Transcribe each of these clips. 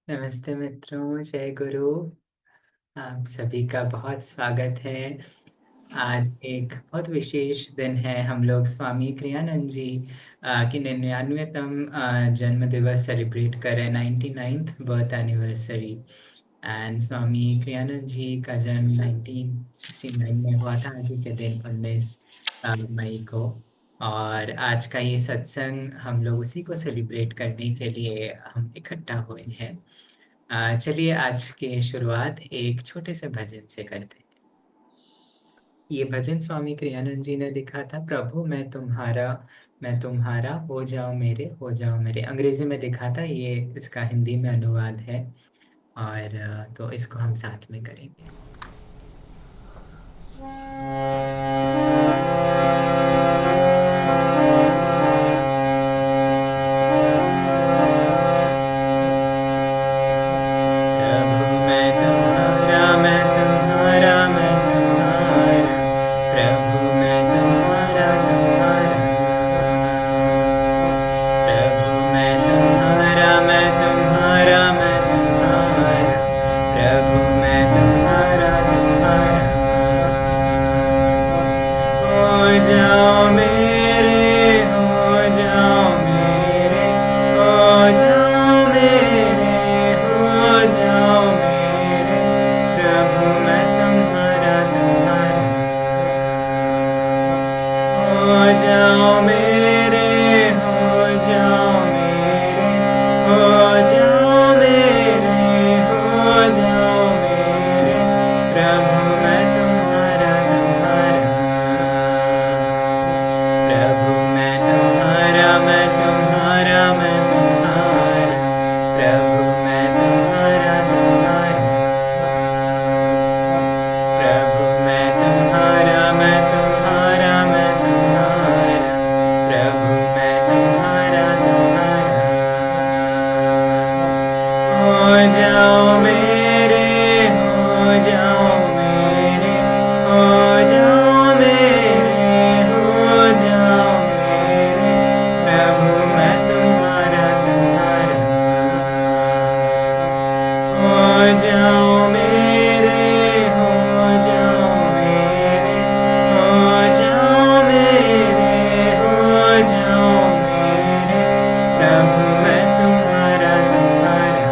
नमस्ते मित्रों, जय गुरु। आप सभी का बहुत स्वागत है। आज एक बहुत विशेष दिन है। हम लोग स्वामी क्रियानंद जी की 99तम जन्म दिवस सेलिब्रेट कर रहे हैं, 99th birth anniversary. And Swami Kriyananda ji का जन्म 1969 में हुआ था, आज ही के दिन 19 मई को। और आज का ये सत्संग हम लोग उसी को सेलिब्रेट करने के लिए हम इकट्ठा हुए हैं। चलिए आज की शुरुआत एक छोटे से भजन से करते हैं। ये भजन स्वामी क्रियानंद जी ने लिखा था। प्रभु मैं तुम्हारा हो जाऊं मेरे, हो जाऊं मेरे। अंग्रेजी में लिखा था, ये इसका हिंदी में अनुवाद है। और तो इसको हम साथ में करेंगे। प्रभु मैं तुम्हारा, मैं तुम्हारा, मैं तुम्हारा। प्रभु मैं तुम्हारा, तुम्हारा। प्रभु मैं तुम्हारा, मैं तुम्हारा, मैं तुम्हारा। प्रभु मैं तुम्हारा, तुम्हारा। हो जाओ मेरे, हो जाओ मेरे, हो जाओ मेरे, हो जाओ मेरे। प्रभु मैं तुम्हारा, तुम्हारा। हो जाओ मेरे, हो जाओ मेरे, हो जाओ मेरे, हो जाओ मेरे। प्रभु मैं तुम्हारा, तुम्हारा। प्रभु मैं तुम्हारा, मैं तुम्हारा, मैं तुम्हारा। प्रभु मैं तुम्हारा, तुम्हारा। प्रभु मैं तुम्हारा, मैं तुम्हारा, मैं तुम्हारा। प्रभु मैं तुम्हारा, तुम्हारा। हो जाओ मेरे, हो जाओ मेरे, हो जाओ मेरे, हो जाओ मेरे। प्रभु मैं तुम्हारा, तुम्हारा। हो जाओ मेरे, हो जाओ मेरे, हो जाओ मेरे, हो जाओ मेरे। प्रभु मैं तुम्हारा, तुम्हारा।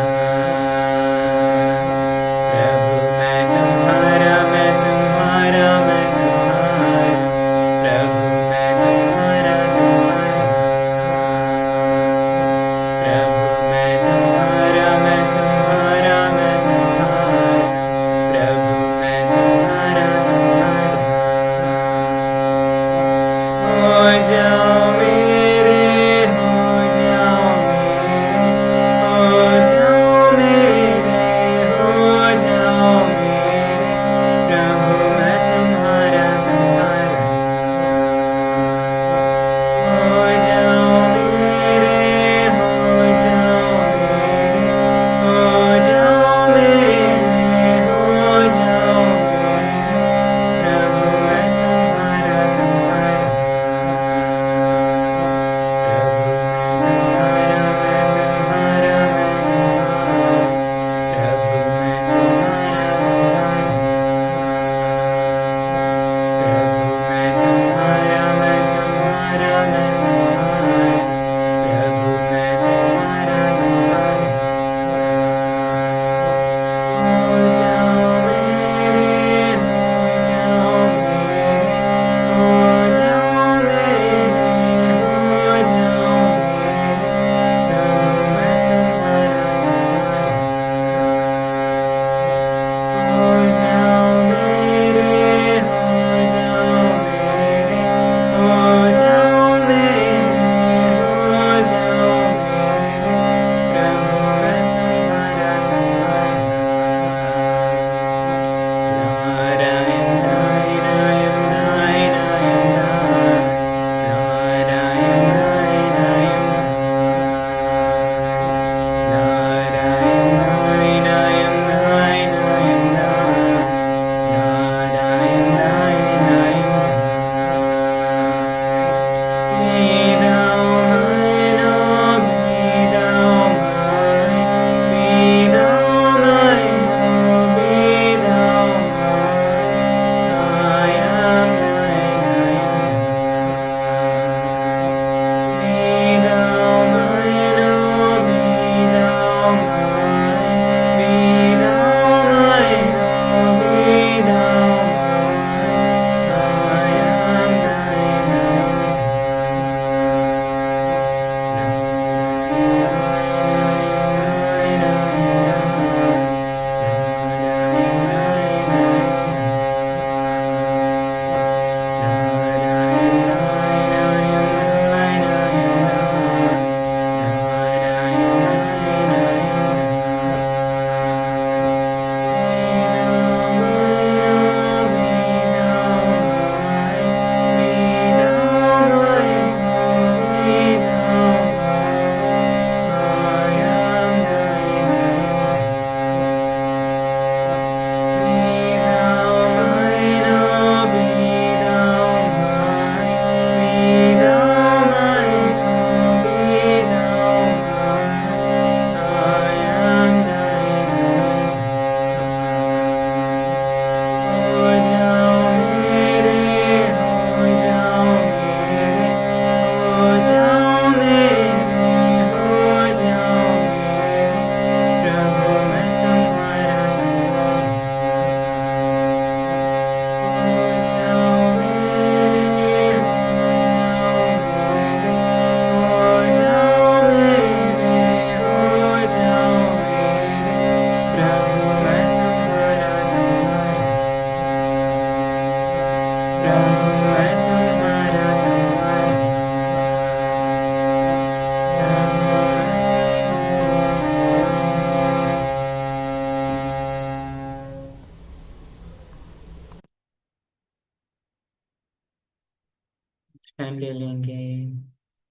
क्षण ले लेंगे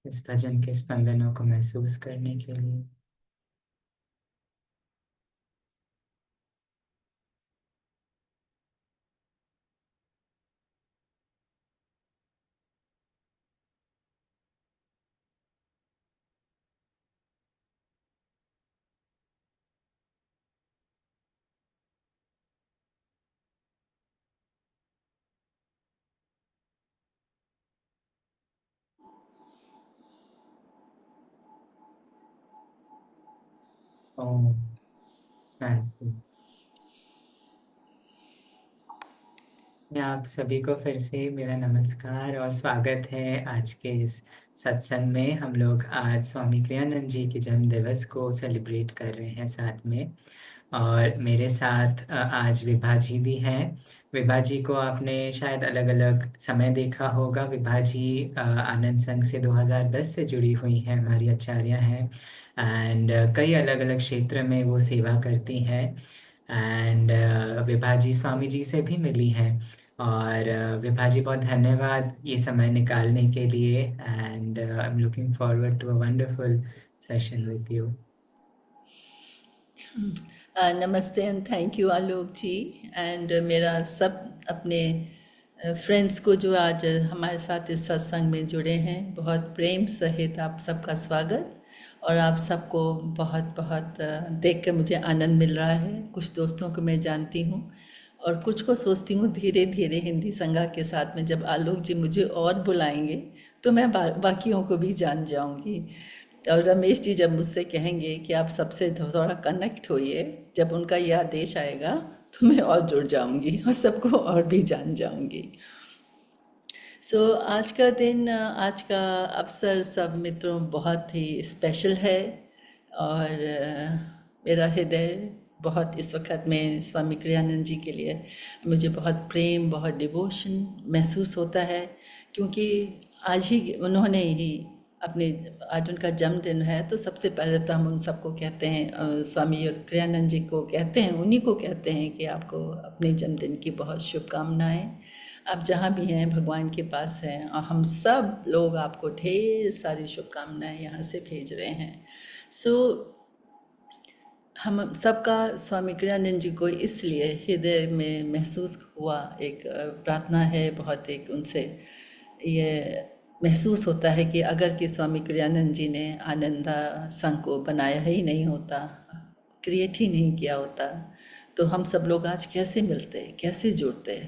इस भजन के स्पंदनों को महसूस करने के लिए। ओम शांति। आप सभी को फिर से मेरा नमस्कार और स्वागत है आज के इस सत्संग में। हम लोग आज स्वामी कृष्णानंद जी के जन्म दिवस को सेलिब्रेट कर रहे हैं साथ में। और मेरे साथ आज विभा जी भी हैं। विभा जी को आपने शायद अलग अलग समय देखा होगा। विभा जी आनंद संघ से 2010 से जुड़ी हुई हैं, हमारी आचार्य हैं। एंड कई अलग अलग क्षेत्र में वो सेवा करती हैं। एंड विभा जी स्वामी जी से भी मिली हैं। और विभा जी बहुत धन्यवाद ये समय निकालने के लिए। And I am looking forward to a wonderful session with you. नमस्ते and thank you Alok ji. And मेरा सब अपने फ्रेंड्स को जो आज हमारे साथ इस सत्संग में जुड़े हैं, बहुत प्रेम सहित आप सबका स्वागत। और आप सबको बहुत बहुत देख कर मुझे आनंद मिल रहा है। कुछ दोस्तों को मैं जानती हूँ और कुछ को सोचती हूँ धीरे धीरे हिंदी संगा के साथ में जब आलोक जी मुझे और बुलाएंगे तो मैं बाकियों को भी जान जाऊँगी। और रमेश जी जब मुझसे कहेंगे कि आप सबसे थोड़ा कनेक्ट होइए, जब उनका ये आदेश आएगा तो मैं और जुड़ जाऊंगी और सबको और भी जान जाऊंगी। आज का दिन, आज का अवसर सब मित्रों बहुत ही स्पेशल है। और मेरा हृदय बहुत इस वक्त में स्वामी कृष्णानंद जी के लिए मुझे बहुत प्रेम, बहुत डिवोशन महसूस होता है। क्योंकि आज ही उन्होंने ही अपने, आज उनका जन्मदिन है, तो सबसे पहले तो हम उन सबको कहते हैं, स्वामी कृष्णानंद जी को कहते हैं, उन्हीं को कहते हैं कि आपको अपने जन्मदिन की बहुत शुभकामनाएं। आप जहाँ भी हैं भगवान के पास हैं और हम सब लोग आपको ढेर सारी शुभकामनाएं यहाँ से भेज रहे हैं। सो हम सबका स्वामी कृष्णानंद जी को इसलिए हृदय में महसूस हुआ, एक प्रार्थना है, बहुत एक उनसे ये महसूस होता है कि अगर कि स्वामी कृष्णानंद जी ने आनंदा संघ को बनाया ही नहीं होता, क्रिएट ही नहीं किया होता, तो हम सब लोग आज कैसे मिलते, कैसे जुड़ते।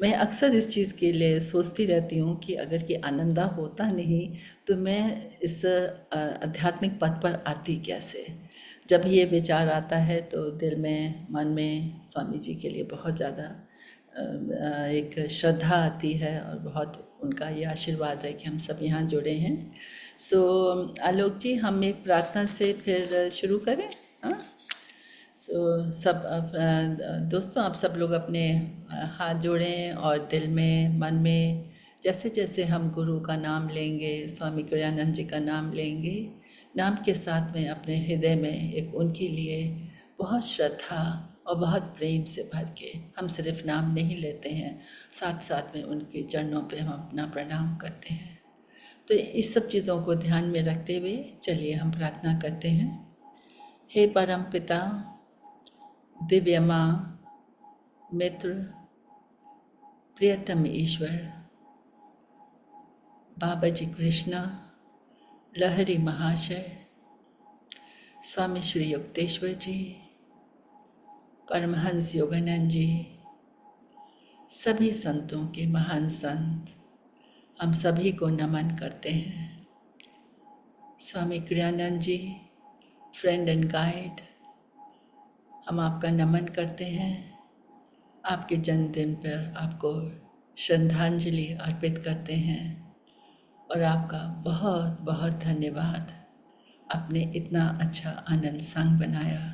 मैं अक्सर इस चीज़ के लिए सोचती रहती हूँ कि अगर कि आनंदा होता नहीं तो मैं इस आध्यात्मिक पथ पर आती कैसे। जब ये विचार आता है तो दिल में, मन में स्वामी जी के लिए बहुत ज़्यादा एक श्रद्धा आती है और बहुत उनका ये आशीर्वाद है कि हम सब यहाँ जुड़े हैं। आलोक जी, हम एक प्रार्थना से फिर शुरू करें। हाँ, सब दोस्तों, आप सब लोग अपने हाथ जोड़ें और दिल में, मन में, जैसे जैसे हम गुरु का नाम लेंगे, स्वामी कृष्णानंद जी का नाम लेंगे, नाम के साथ में अपने हृदय में एक उनके लिए बहुत श्रद्धा और बहुत प्रेम से भर के हम सिर्फ नाम नहीं लेते हैं, साथ साथ में उनके चरणों पे हम अपना प्रणाम करते हैं। तो इस सब चीज़ों को ध्यान में रखते हुए चलिए हम प्रार्थना करते हैं। हे परम पिता, दिव्य माँ, मित्र, प्रियतम ईश्वर, बाबा जी कृष्णा, लहरी महाशय, स्वामी श्री युक्तेश्वर जी, परमहंस योगानंद जी, सभी संतों के महान संत, हम सभी को नमन करते हैं। स्वामी कृष्णानंद जी, फ्रेंड एंड गाइड, हम आपका नमन करते हैं। आपके जन्मदिन पर आपको श्रद्धांजलि अर्पित करते हैं और आपका बहुत बहुत धन्यवाद। आपने इतना अच्छा आनंद संघ बनाया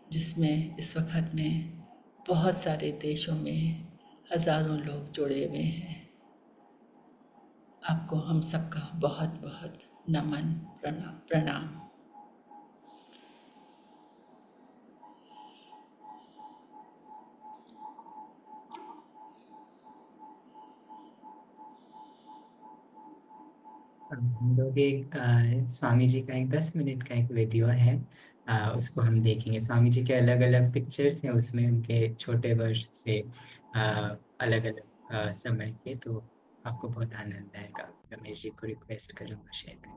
जिसमें इस वक्त में बहुत सारे देशों में हज़ारों लोग जुड़े हुए हैं। आपको हम सबका बहुत बहुत नमन, प्रणाम। हम लोग एक स्वामी जी का एक 10 मिनट का एक वीडियो है, उसको हम देखेंगे। स्वामी जी के अलग अलग पिक्चर्स हैं उसमें, उनके छोटे वर्ष से अलग अलग समय के। तो आपको बहुत आनंद आएगा। रमेश जी को रिक्वेस्ट करूँगा शेयर करें।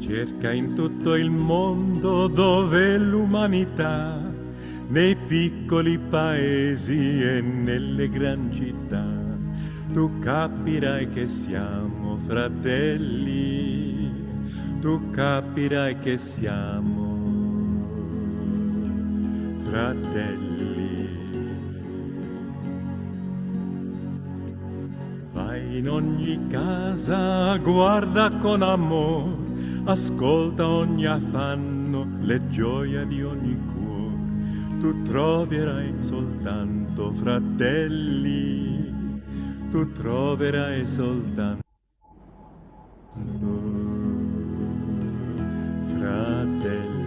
Cerca in tutto il mondo dove l'umanità, nei piccoli paesi e nelle gran città, tu capirai che siamo fratelli, tu capirai che siamo fratelli. Vai in ogni casa, guarda con amor, ascolta ogni affanno, le gioie di ogni cuore. Tu troverai soltanto fratelli, tu troverai soltanto fratelli.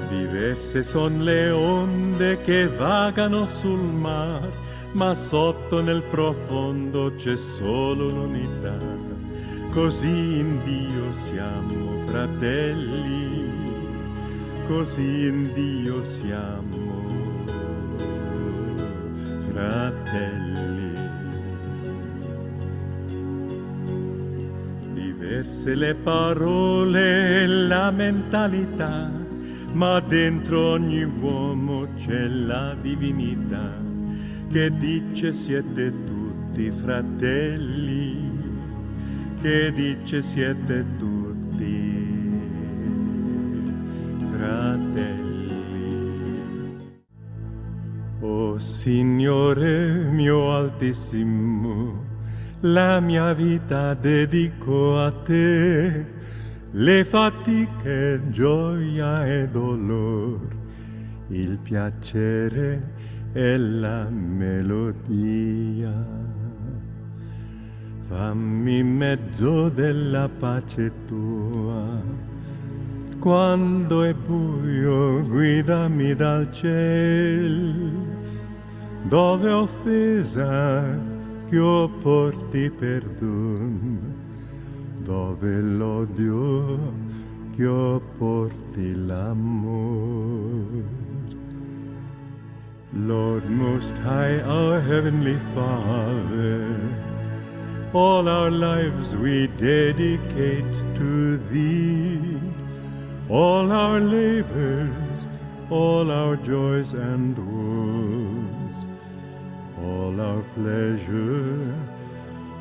Diverse son le onde che vagano sul mar, ma sotto nel profondo c'è solo l'unità. Così in Dio siamo fratelli, così in Dio siamo fratelli. Diverse le parole e la mentalità, ma dentro ogni uomo c'è la divinità che dice siete tutti fratelli, che dice siete tutti fratelli. O Signore mio altissimo, la mia vita dedico a te, le fatiche, gioia e dolor, il piacere e la melodia. Fammi mezzo della pace tua, quando è buio guidami dal ciel, dove offesa che io porti perdon, dove l'odio che io porti l'amor. Lord Most High, our Heavenly Father, all our lives we dedicate to Thee, all our labors, all our joys and woes, all our pleasure,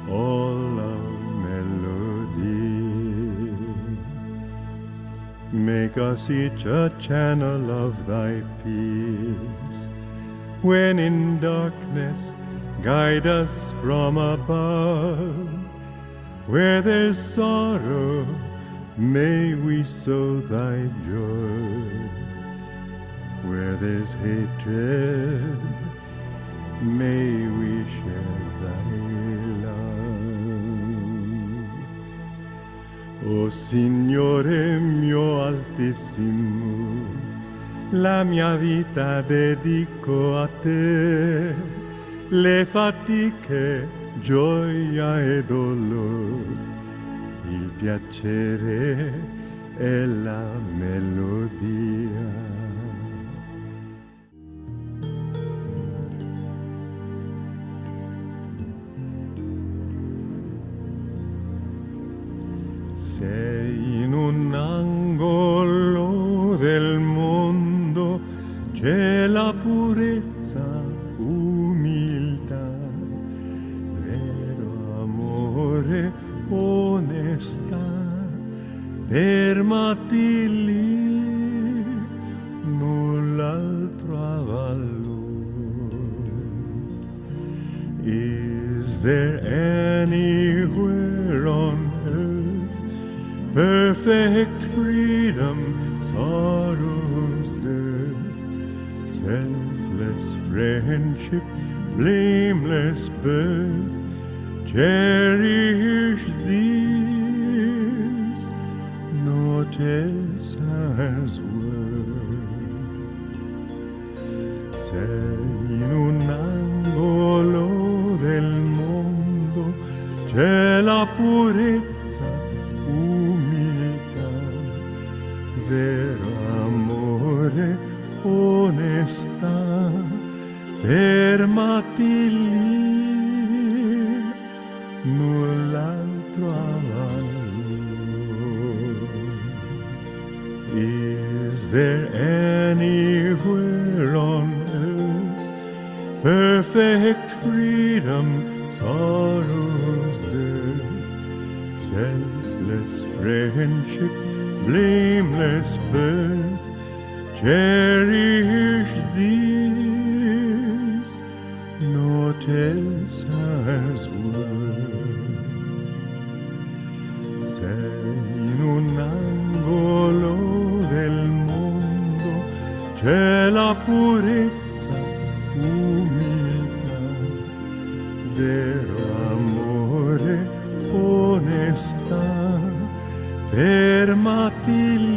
all our melody. Make us each a channel of Thy peace. When in darkness, guide us from above. Where there's sorrow, may we sow Thy joy. Where there's hatred, may we share Thy love. O Signore mio altissimo, la mia vita dedico a te, le fatiche, gioia e dolor, il piacere e la melodia. Sei in un angolo del mondo, c'è la purezza, umiltà, vero amore, onestà. Fermati lì, null'altro avvalor. Is there anywhere on earth perfect freedom, sorrow's death, selfless friendship, blameless birth, cherish these, notice as worth. Sei in un angolo del mondo, c'è la purezza, umiltà, vero amore, onestà. Fermati lì, null'altro avallo. Is there anywhere on earth perfect freedom, sorrow's dearth, selfless friendship, blameless birth? Cherish these, notice as worth. Sei in un angolo del mondo, c'è la purezza, umiltà, vero amore, onestà. Fermati lì,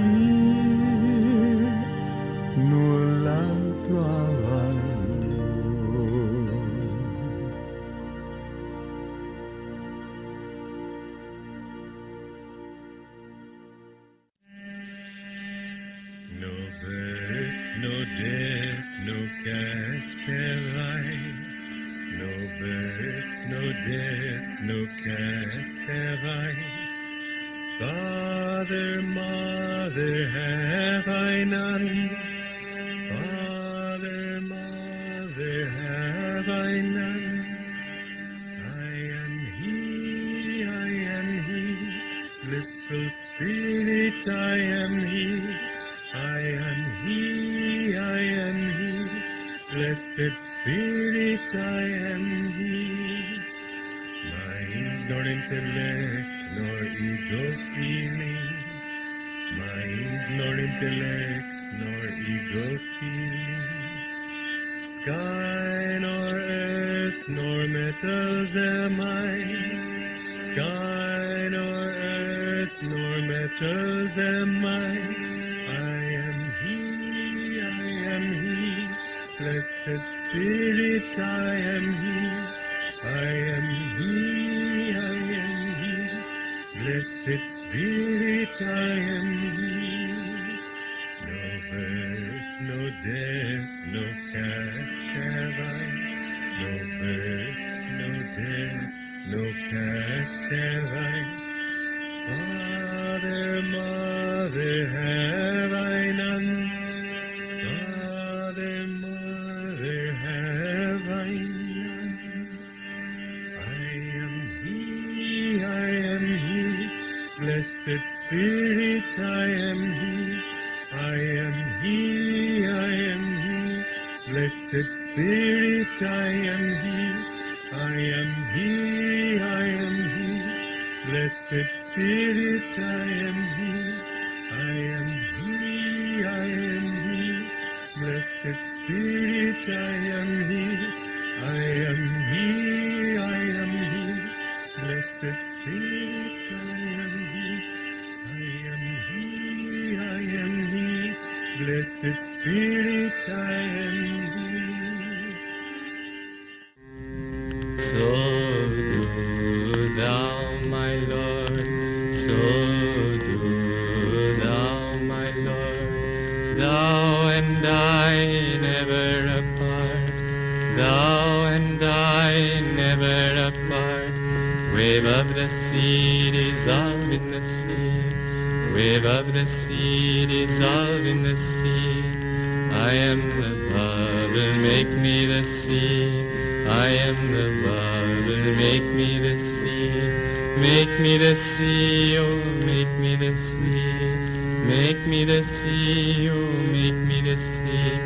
null'altro avallo. No birth, no death, no cast have I. No birth, no death, no cast have I. Father, mother, have I none? Father, mother, have I none? I am he, blissful spirit, I am he. I am he, blessed spirit, I am he. Mind nor intellect, nor ego feeling, mind nor intellect, nor ego feeling, sky nor earth, nor metals am I, sky nor earth, nor metals am I am he, blessed spirit, I am he. I am he, blessed spirit, I am he. No birth, no death, no cast have I. No birth, no death, no cast have I. Father, mother, have I none? Father, mother, have I none? Blessed spirit, I am he. I am he, blessed spirit, I am he. I am he, blessed spirit, I am he. I am he, blessed spirit, I am he. I am he, blessed spirit, I am he. Blessed Spirit, I am he. So do thou, my Lord, so do thou, my Lord. Thou and I never apart, thou and I never apart. Wave of the sea, dissolve in the sea. Wave of the sea, dissolve in the sea. I am the bubble, make me the sea. I am the bubble, make me the sea. Make me the sea, oh, make me the sea. Make me the sea, oh, make me the sea.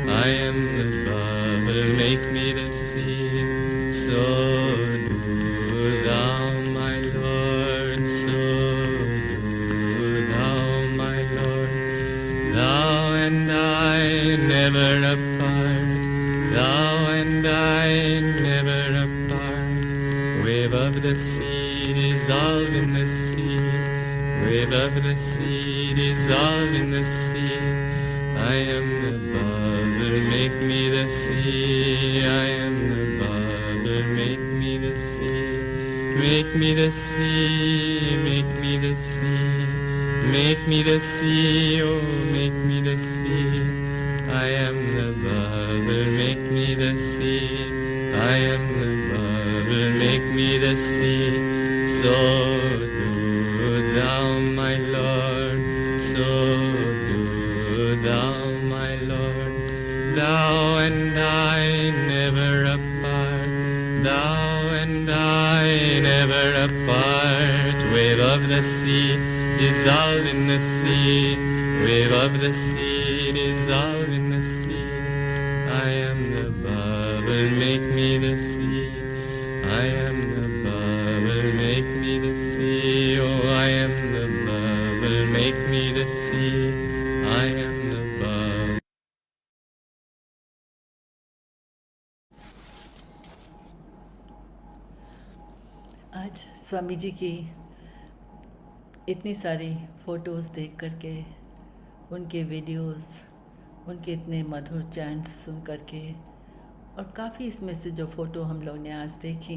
I am the bubble, make me the sea. So do thou, my Lord, so thou and I never apart, thou and I never apart. Wave sea, dissolve in the sea. Wave of the sea, dissolve in the sea. I am the bubbler, make me the sea. I am the bubbler, make me the sea. Make me the sea, make me the sea. Make me the sea, oh, make me the sea. I am the bubbler, make me the sea. I am the bubbler, make me the sea. So good, thou my Lord, so good, thou my Lord. Thou and I never apart, thou and I never apart. Wave of the sea, dissolve in the sea. Wave of the sea, dissolve in the sea. I am the bubble, make me the sea. I am the bubble, make me the sea. Oh, I am the bubble, make me the sea. I am the bubble. आज स्वामी जी की इतनी सारी photos देख करके, उनके videos, उनके इतने मधुर chants सुन करके, और काफ़ी इसमें से जो फ़ोटो हम लोग ने आज देखी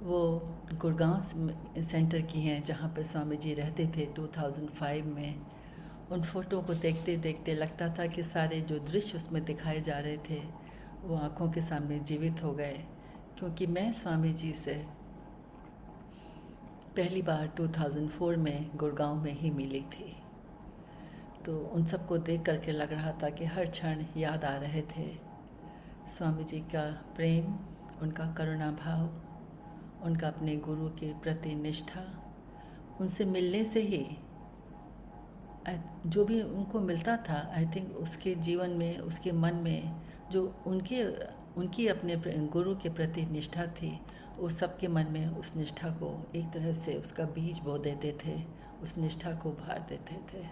वो गुड़गांव सेंटर की हैं, जहाँ पर स्वामी जी रहते थे 2005 में। उन फ़ोटो को देखते देखते लगता था कि सारे जो दृश्य उसमें दिखाए जा रहे थे वो आँखों के सामने जीवित हो गए, क्योंकि मैं स्वामी जी से पहली बार 2004 में गुड़गांव में ही मिली थी। तो उन सबको देख करके लग रहा था कि हर क्षण याद आ रहे थे स्वामी जी का प्रेम, उनका करुणा भाव, उनका अपने गुरु के प्रति निष्ठा। उनसे मिलने से ही जो भी उनको मिलता था, आई थिंक उसके जीवन में, उसके मन में जो उनकी अपने गुरु के प्रति निष्ठा थी, वो सबके मन में उस निष्ठा को एक तरह से उसका बीज बो देते थे, उस निष्ठा को भर देते थे।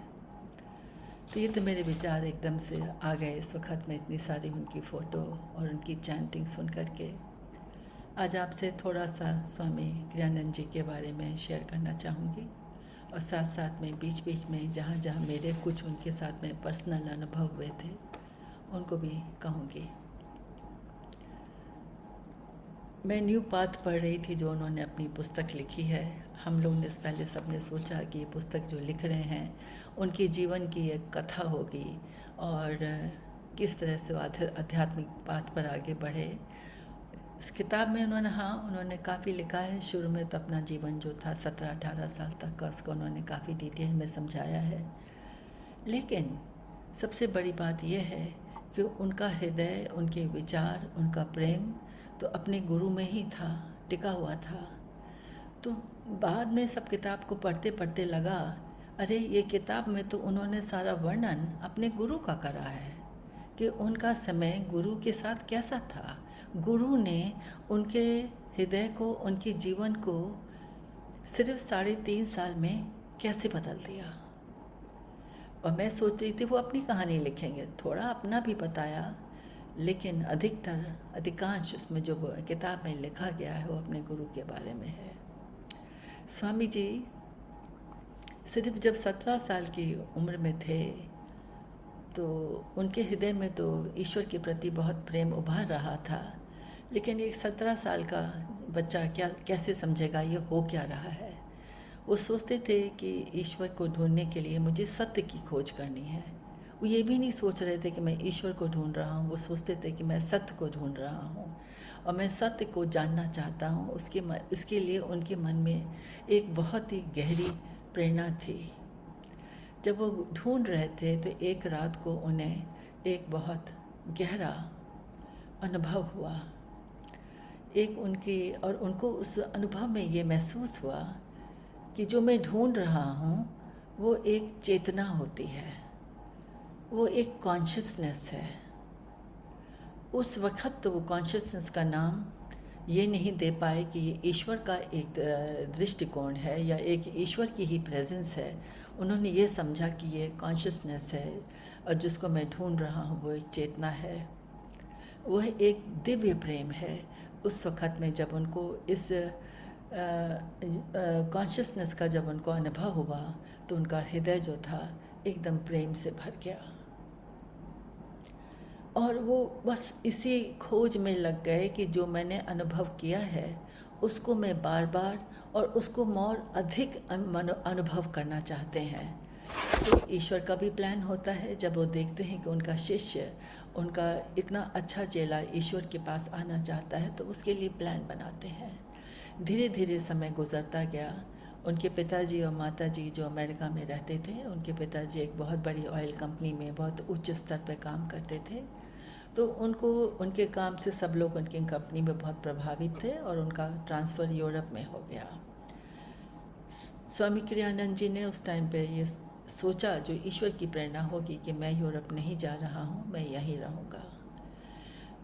तो ये तो मेरे विचार एकदम से आ गए इस वक्त में इतनी सारी उनकी फ़ोटो और उनकी चैंटिंग सुन करके। आज आपसे थोड़ा सा स्वामी क्रियानंद जी के बारे में शेयर करना चाहूँगी, और साथ साथ में बीच बीच में जहाँ जहाँ मेरे कुछ उनके साथ में पर्सनल अनुभव हुए थे उनको भी कहूँगी। मैं न्यू पाथ पढ़ रही थी जो उन्होंने अपनी पुस्तक लिखी है। हम लोग ने पहले सबने सोचा कि ये पुस्तक जो लिख रहे हैं उनके जीवन की एक कथा होगी और किस तरह से आध्यात्मिक पाथ पर आगे बढ़े। इस किताब में उन्होंने काफ़ी लिखा है। शुरू में तो अपना जीवन जो था 17-18 साल तक का, उसको उन्होंने काफ़ी डिटेल में समझाया है। लेकिन सबसे बड़ी बात यह है कि उनका हृदय, उनके विचार, उनका प्रेम तो अपने गुरु में ही था, टिका हुआ था। तो बाद में सब किताब को पढ़ते पढ़ते लगा, अरे ये किताब में तो उन्होंने सारा वर्णन अपने गुरु का करा है कि उनका समय गुरु के साथ कैसा था। गुरु ने उनके हृदय को, उनके जीवन को सिर्फ 3.5 साल में कैसे बदल दिया। और मैं सोच रही थी वो अपनी कहानी लिखेंगे, थोड़ा अपना भी बताया, लेकिन अधिकांश उसमें जो किताब में लिखा गया है वो अपने गुरु के बारे में है। स्वामी जी सिर्फ जब 17 साल की उम्र में थे तो उनके हृदय में तो ईश्वर के प्रति बहुत प्रेम उभर रहा था, लेकिन एक 17 साल का बच्चा कैसे समझेगा ये हो क्या रहा है। वो सोचते थे कि ईश्वर को ढूंढने के लिए मुझे सत्य की खोज करनी है। वो ये भी नहीं सोच रहे थे कि मैं ईश्वर को ढूंढ रहा हूँ, वो सोचते थे कि मैं सत्य को ढूंढ रहा हूँ और मैं सत्य को जानना चाहता हूँ। उसके लिए उनके मन में एक बहुत ही गहरी प्रेरणा थी। जब वो ढूंढ रहे थे तो एक रात को उन्हें एक बहुत गहरा अनुभव हुआ। उनको उस अनुभव में ये महसूस हुआ कि जो मैं ढूंढ रहा हूँ वो एक चेतना होती है, वो एक कॉन्शियसनेस है। उस वक्त तो वो कॉन्शियसनेस का नाम ये नहीं दे पाए कि ये ईश्वर का एक दृष्टिकोण है या एक ईश्वर की ही प्रेजेंस है। उन्होंने ये समझा कि ये कॉन्शियसनेस है और जिसको मैं ढूंढ रहा हूँ वो एक चेतना है, वह एक दिव्य प्रेम है। उस वक्त में जब उनको इस कॉन्शियसनेस का जब उनको अनुभव हुआ तो उनका हृदय जो था एकदम प्रेम से भर गया, और वो बस इसी खोज में लग गए कि जो मैंने अनुभव किया है उसको मैं बार बार और उसको और अधिक अनुभव करना चाहते हैं। तो ईश्वर का भी प्लान होता है, जब वो देखते हैं कि उनका शिष्य, उनका इतना अच्छा चेला ईश्वर के पास आना चाहता है तो उसके लिए प्लान बनाते हैं। धीरे धीरे समय गुजरता गया। उनके पिताजी और माताजी जो अमेरिका में रहते थे, उनके पिताजी एक बहुत बड़ी ऑयल कंपनी में बहुत उच्च स्तर पर काम करते थे, तो उनको उनके काम से सब लोग उनकी कंपनी में बहुत प्रभावित थे और उनका ट्रांसफ़र यूरोप में हो गया। स्वामी क्रियानंद जी ने उस टाइम पे ये सोचा, जो ईश्वर की प्रेरणा होगी, कि मैं यूरोप नहीं जा रहा हूँ, मैं यहीं रहूँगा।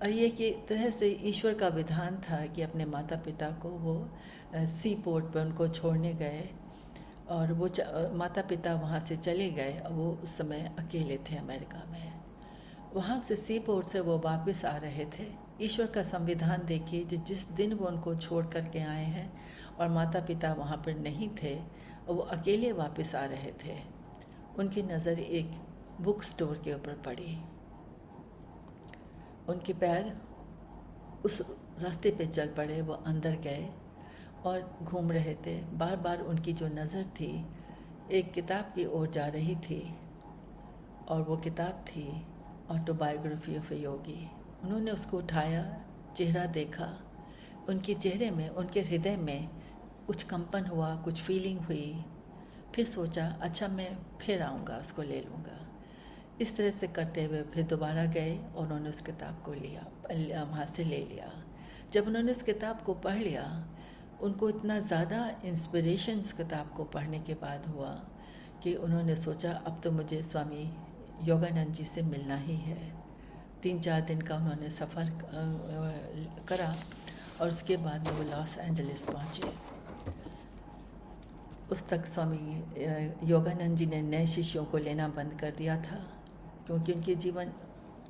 और ये कि तरह से ईश्वर का विधान था कि अपने माता पिता को वो सी पोर्ट पर उनको छोड़ने गए, और वो माता पिता वहाँ से चले गए। वो उस समय अकेले थे अमेरिका में। वहाँ से सी पोर्ट से वो वापस आ रहे थे। ईश्वर का संविधान देखिए, जिस दिन वो उनको छोड़ कर के आए हैं और माता पिता वहाँ पर नहीं थे और वो अकेले वापस आ रहे थे, उनकी नज़र एक बुक स्टोर के ऊपर पड़ी। उनके पैर उस रास्ते पे चल पड़े, वो अंदर गए और घूम रहे थे। बार बार उनकी जो नज़र थी एक किताब की ओर जा रही थी, और वो किताब थी ऑटोबायोग्राफी ऑफ ए योगी। उन्होंने उसको उठाया, चेहरा देखा, उनके चेहरे में, उनके हृदय में कुछ कंपन हुआ, कुछ फीलिंग हुई। फिर सोचा, अच्छा मैं फिर आऊँगा, उसको ले लूँगा। इस तरह से करते हुए फिर दोबारा गए और उन्होंने उस किताब को लिया, वहाँ से ले लिया। जब उन्होंने इस किताब को पढ़ लिया, उनको इतना ज़्यादा इंस्पिरेशन उस किताब को पढ़ने के बाद हुआ कि उन्होंने सोचा, अब तो मुझे स्वामी योगानंद जी से मिलना ही है। 3-4 दिन का उन्होंने सफ़र करा और उसके बाद में वो लॉस एंजलिस पहुँचे। उस तक स्वामी योगानंद जी ने नए शिष्यों को लेना बंद कर दिया था, क्योंकि उनके जीवन,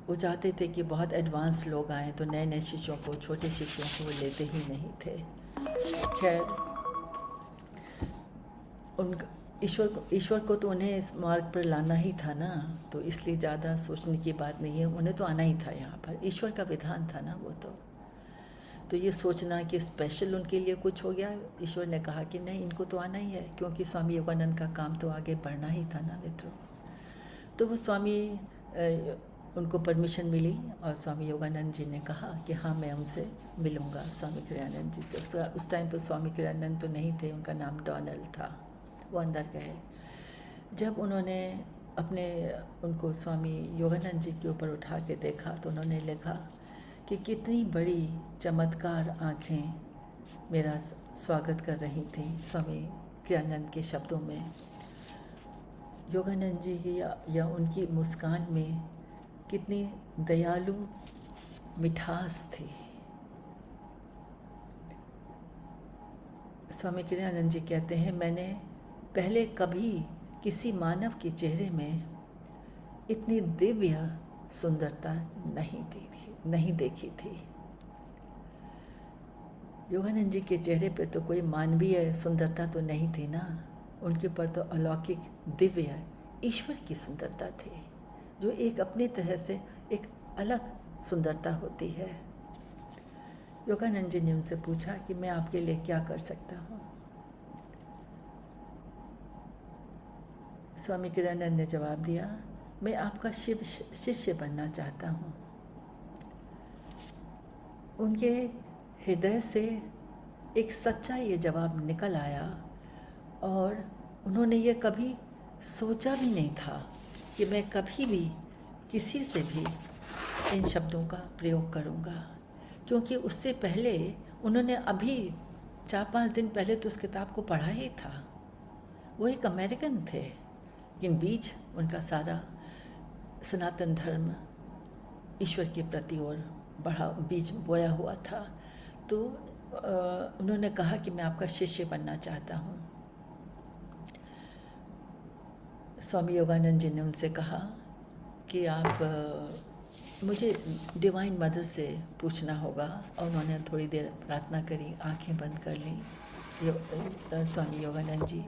वो चाहते थे कि बहुत एडवांस लोग आएँ, तो नए नए शिष्यों को, छोटे शिष्यों को वो लेते ही नहीं थे। खैर, उनका ईश्वर को तो उन्हें इस मार्ग पर लाना ही था ना, तो इसलिए ज़्यादा सोचने की बात नहीं है, उन्हें तो आना ही था यहाँ पर, ईश्वर का विधान था ना वो। तो ये सोचना कि स्पेशल उनके लिए कुछ हो गया, ईश्वर ने कहा कि नहीं, इनको तो आना ही है, क्योंकि स्वामी योगानंद का काम तो आगे बढ़ना ही था ना मित्रों। तो वो उनको परमिशन मिली और स्वामी योगानंद जी ने कहा कि हाँ, मैं उनसे मिलूँगा, स्वामी क्रियानंद जी से। उस टाइम पर स्वामी क्रियानंद तो नहीं थे, उनका नाम डोनाल्ड था। वो अंदर गए। जब उन्होंने उनको स्वामी योगानंद जी के ऊपर उठा के देखा, तो उन्होंने लिखा कि कितनी बड़ी चमत्कार आँखें मेरा स्वागत कर रही थी। स्वामी क्रियानंद के शब्दों में योगानंद जी की या उनकी मुस्कान में कितनी दयालु मिठास थी। स्वामी क्रियानंद जी कहते हैं, मैंने पहले कभी किसी मानव के चेहरे में इतनी दिव्य सुंदरता नहीं देखी थी। योगानंद जी के चेहरे पे तो कोई मानवीय सुंदरता तो नहीं थी ना, उनके ऊपर तो अलौकिक दिव्य ईश्वर की सुंदरता थी, जो एक अपनी तरह से एक अलग सुंदरता होती है। योगानंद जी ने उनसे पूछा कि मैं आपके लिए क्या कर सकता हूँ। स्वामी क्रियानंद ने जवाब दिया, मैं आपका शिष्य बनना चाहता हूँ। उनके हृदय से एक सच्चा ये जवाब निकल आया, और उन्होंने ये कभी सोचा भी नहीं था कि मैं कभी भी किसी से भी इन शब्दों का प्रयोग करूँगा, क्योंकि उससे पहले उन्होंने अभी 4-5 दिन पहले तो उस किताब को पढ़ा ही था। वो एक अमेरिकन थे, लेकिन बीज उनका सारा सनातन धर्म ईश्वर के प्रति और बीज बोया हुआ था। तो उन्होंने कहा कि मैं आपका शिष्य बनना चाहता हूँ। स्वामी योगानंद जी ने उनसे कहा कि आप मुझे डिवाइन मदर से पूछना होगा, और उन्होंने थोड़ी देर प्रार्थना करी, आंखें बंद कर ली। स्वामी योगानंद जी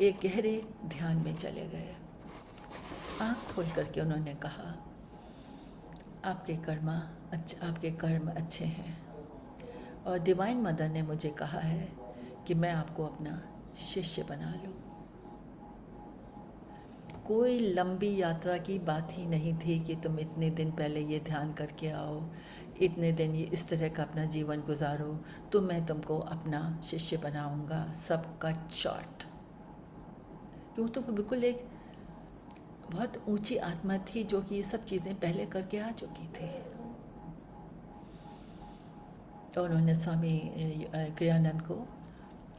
एक गहरे ध्यान में चले गए। आँख खोल करके उन्होंने कहा, आपके कर्म अच्छे हैं और डिवाइन मदर ने मुझे कहा है कि मैं आपको अपना शिष्य बना लूँ। कोई लंबी यात्रा की बात ही नहीं थी कि तुम इतने दिन पहले ये ध्यान करके आओ, इतने दिन ये इस तरह का अपना जीवन गुजारो तो मैं तुमको अपना शिष्य बनाऊंगा। सब कट शॉर्ट। क्यों? तो बिल्कुल एक बहुत ऊंची आत्मा थी जो कि ये सब चीज़ें पहले करके आ चुकी थी। और उन्होंने स्वामी क्रियानंद को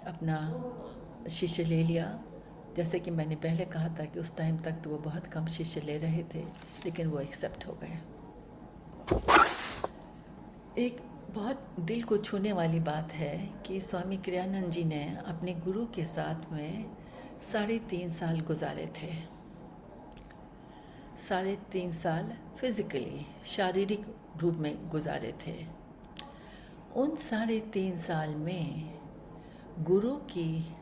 अपना शिष्य ले लिया। जैसे कि मैंने पहले कहा था कि उस टाइम तक तो वो बहुत कम शिष्य ले रहे थे, लेकिन वो एक्सेप्ट हो गए। एक बहुत दिल को छूने वाली बात है कि स्वामी क्रियानंद जी ने अपने गुरु के साथ में 3.5 साल गुजारे थे। 3.5 साल फिजिकली, शारीरिक रूप में गुजारे थे। उन 3.5 साल में गुरु की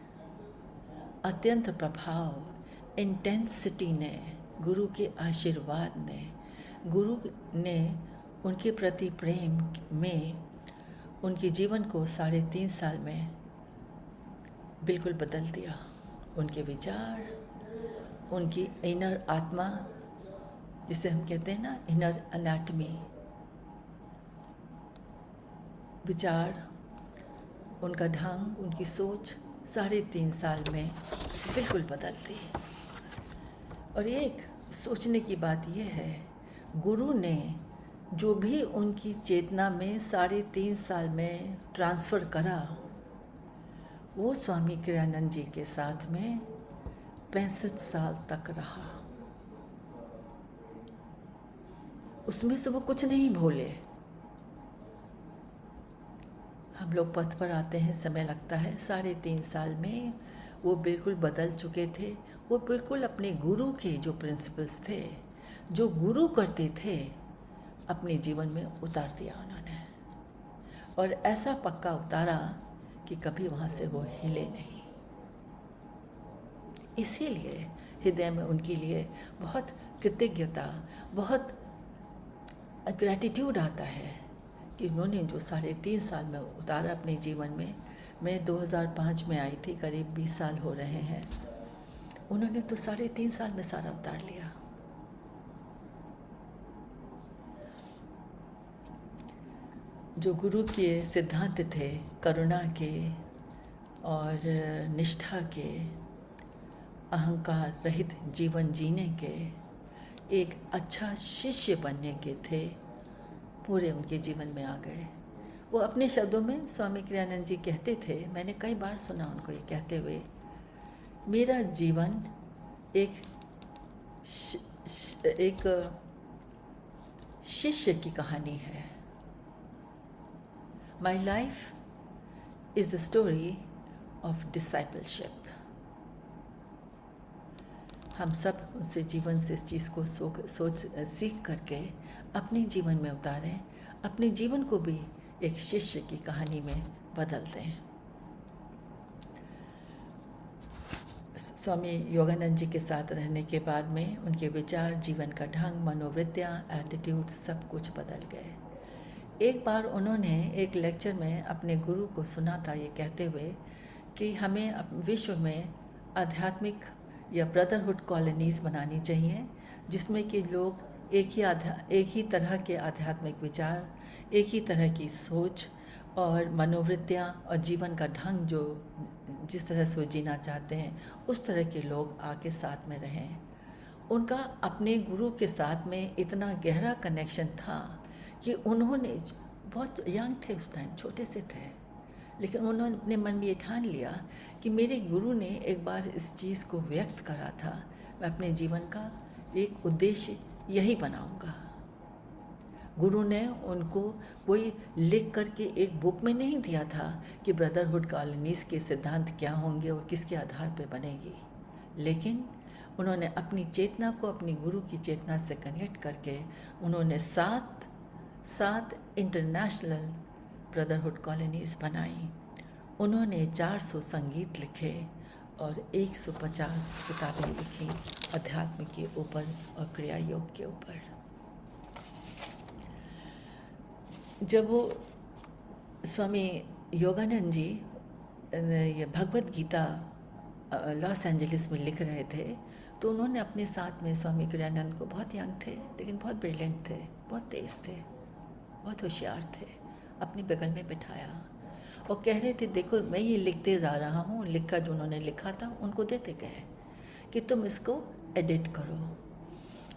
अत्यंत प्रभाव, इंटेंसिटी ने, गुरु के आशीर्वाद ने, गुरु ने उनके प्रति प्रेम में उनके जीवन को 3.5 साल में बिल्कुल बदल दिया। उनके विचार, उनकी इनर आत्मा, जिसे हम कहते हैं ना इनर एनाटमी, विचार, उनका ढंग, उनकी सोच 3.5 साल में बिल्कुल बदल दी। और एक सोचने की बात यह है, गुरु ने जो भी उनकी चेतना में 3.5 साल में ट्रांसफ़र करा, वो स्वामी क्रियानंद जी के साथ में 65 साल तक रहा। उसमें से वो कुछ नहीं भूले। हम लोग पथ पर आते हैं, समय लगता है। 3.5 साल में वो बिल्कुल बदल चुके थे। वो बिल्कुल अपने गुरु के जो प्रिंसिपल्स थे, जो गुरु करते थे, अपने जीवन में उतार दिया उन्होंने। और ऐसा पक्का उतारा कि कभी वहाँ से वो हिले नहीं। इसीलिए हृदय में उनके लिए बहुत कृतज्ञता, बहुत ग्रैटिट्यूड आता है कि उन्होंने जो 3.5 साल में उतारा अपने जीवन में। मैं 2005 में आई थी, करीब 20 साल हो रहे हैं। उन्होंने तो 3.5 साल में सारा उतार लिया। जो गुरु के सिद्धांत थे, करुणा के और निष्ठा के, अहंकार रहित जीवन जीने के, एक अच्छा शिष्य बनने के थे, पूरे उनके जीवन में आ गए। वो अपने शब्दों में स्वामी क्रियानंद जी कहते थे, मैंने कई बार सुना उनको ये कहते हुए, मेरा जीवन एक शिष्य की कहानी है। My life is a story of discipleship. हम सब उनसे जीवन से इस चीज़ को सीख करके अपने जीवन में उतारें, अपने जीवन को भी एक शिष्य की कहानी में बदल दें। स्वामी योगानंद जी के साथ रहने के बाद में उनके विचार, जीवन का ढंग, मनोवृत्तियाँ, एटीट्यूड सब कुछ बदल गए। एक बार उन्होंने एक लेक्चर में अपने गुरु को सुना था ये कहते हुए कि हमें विश्व में आध्यात्मिक या ब्रदरहुड कॉलोनीज़ बनानी चाहिए, जिसमें कि लोग एक ही तरह के आध्यात्मिक विचार, एक ही तरह की सोच और मनोवृत्तियाँ और जीवन का ढंग जो जिस तरह से वो जीना चाहते हैं, उस तरह के लोग आके साथ में रहें। उनका अपने गुरु के साथ में इतना गहरा कनेक्शन था कि उन्होंने, बहुत यंग थे उस टाइम, छोटे से थे, लेकिन उन्होंने अपने मन में ये ठान लिया कि मेरे गुरु ने एक बार इस चीज़ को व्यक्त करा था, मैं अपने जीवन का एक उद्देश्य यही बनाऊंगा। गुरु ने उनको कोई लिख करके एक बुक में नहीं दिया था कि ब्रदरहुड कॉलोनीज़ के सिद्धांत क्या होंगे और किसके आधार पर बनेगी, लेकिन उन्होंने अपनी चेतना को अपनी गुरु की चेतना से कनेक्ट करके उन्होंने 7 इंटरनेशनल ब्रदरहुड कॉलोनीज़ बनाई उन्होंने 400 संगीत लिखे और 150 किताबें लिखी अध्यात्म के ऊपर और क्रिया योग के ऊपर। जब वो स्वामी योगानंद जी ये भगवत गीता लॉस एंजलिस में लिख रहे थे, तो उन्होंने अपने साथ में स्वामी क्रियानंद को, बहुत यंग थे लेकिन बहुत ब्रिलियंट थे, बहुत तेज़ थे, बहुत होशियार थे, अपने बगल में बिठाया और कह रहे थे देखो मैं ये लिखते जा रहा हूँ, लिखा जो उन्होंने लिखा था उनको देते गए कि तुम इसको एडिट करो।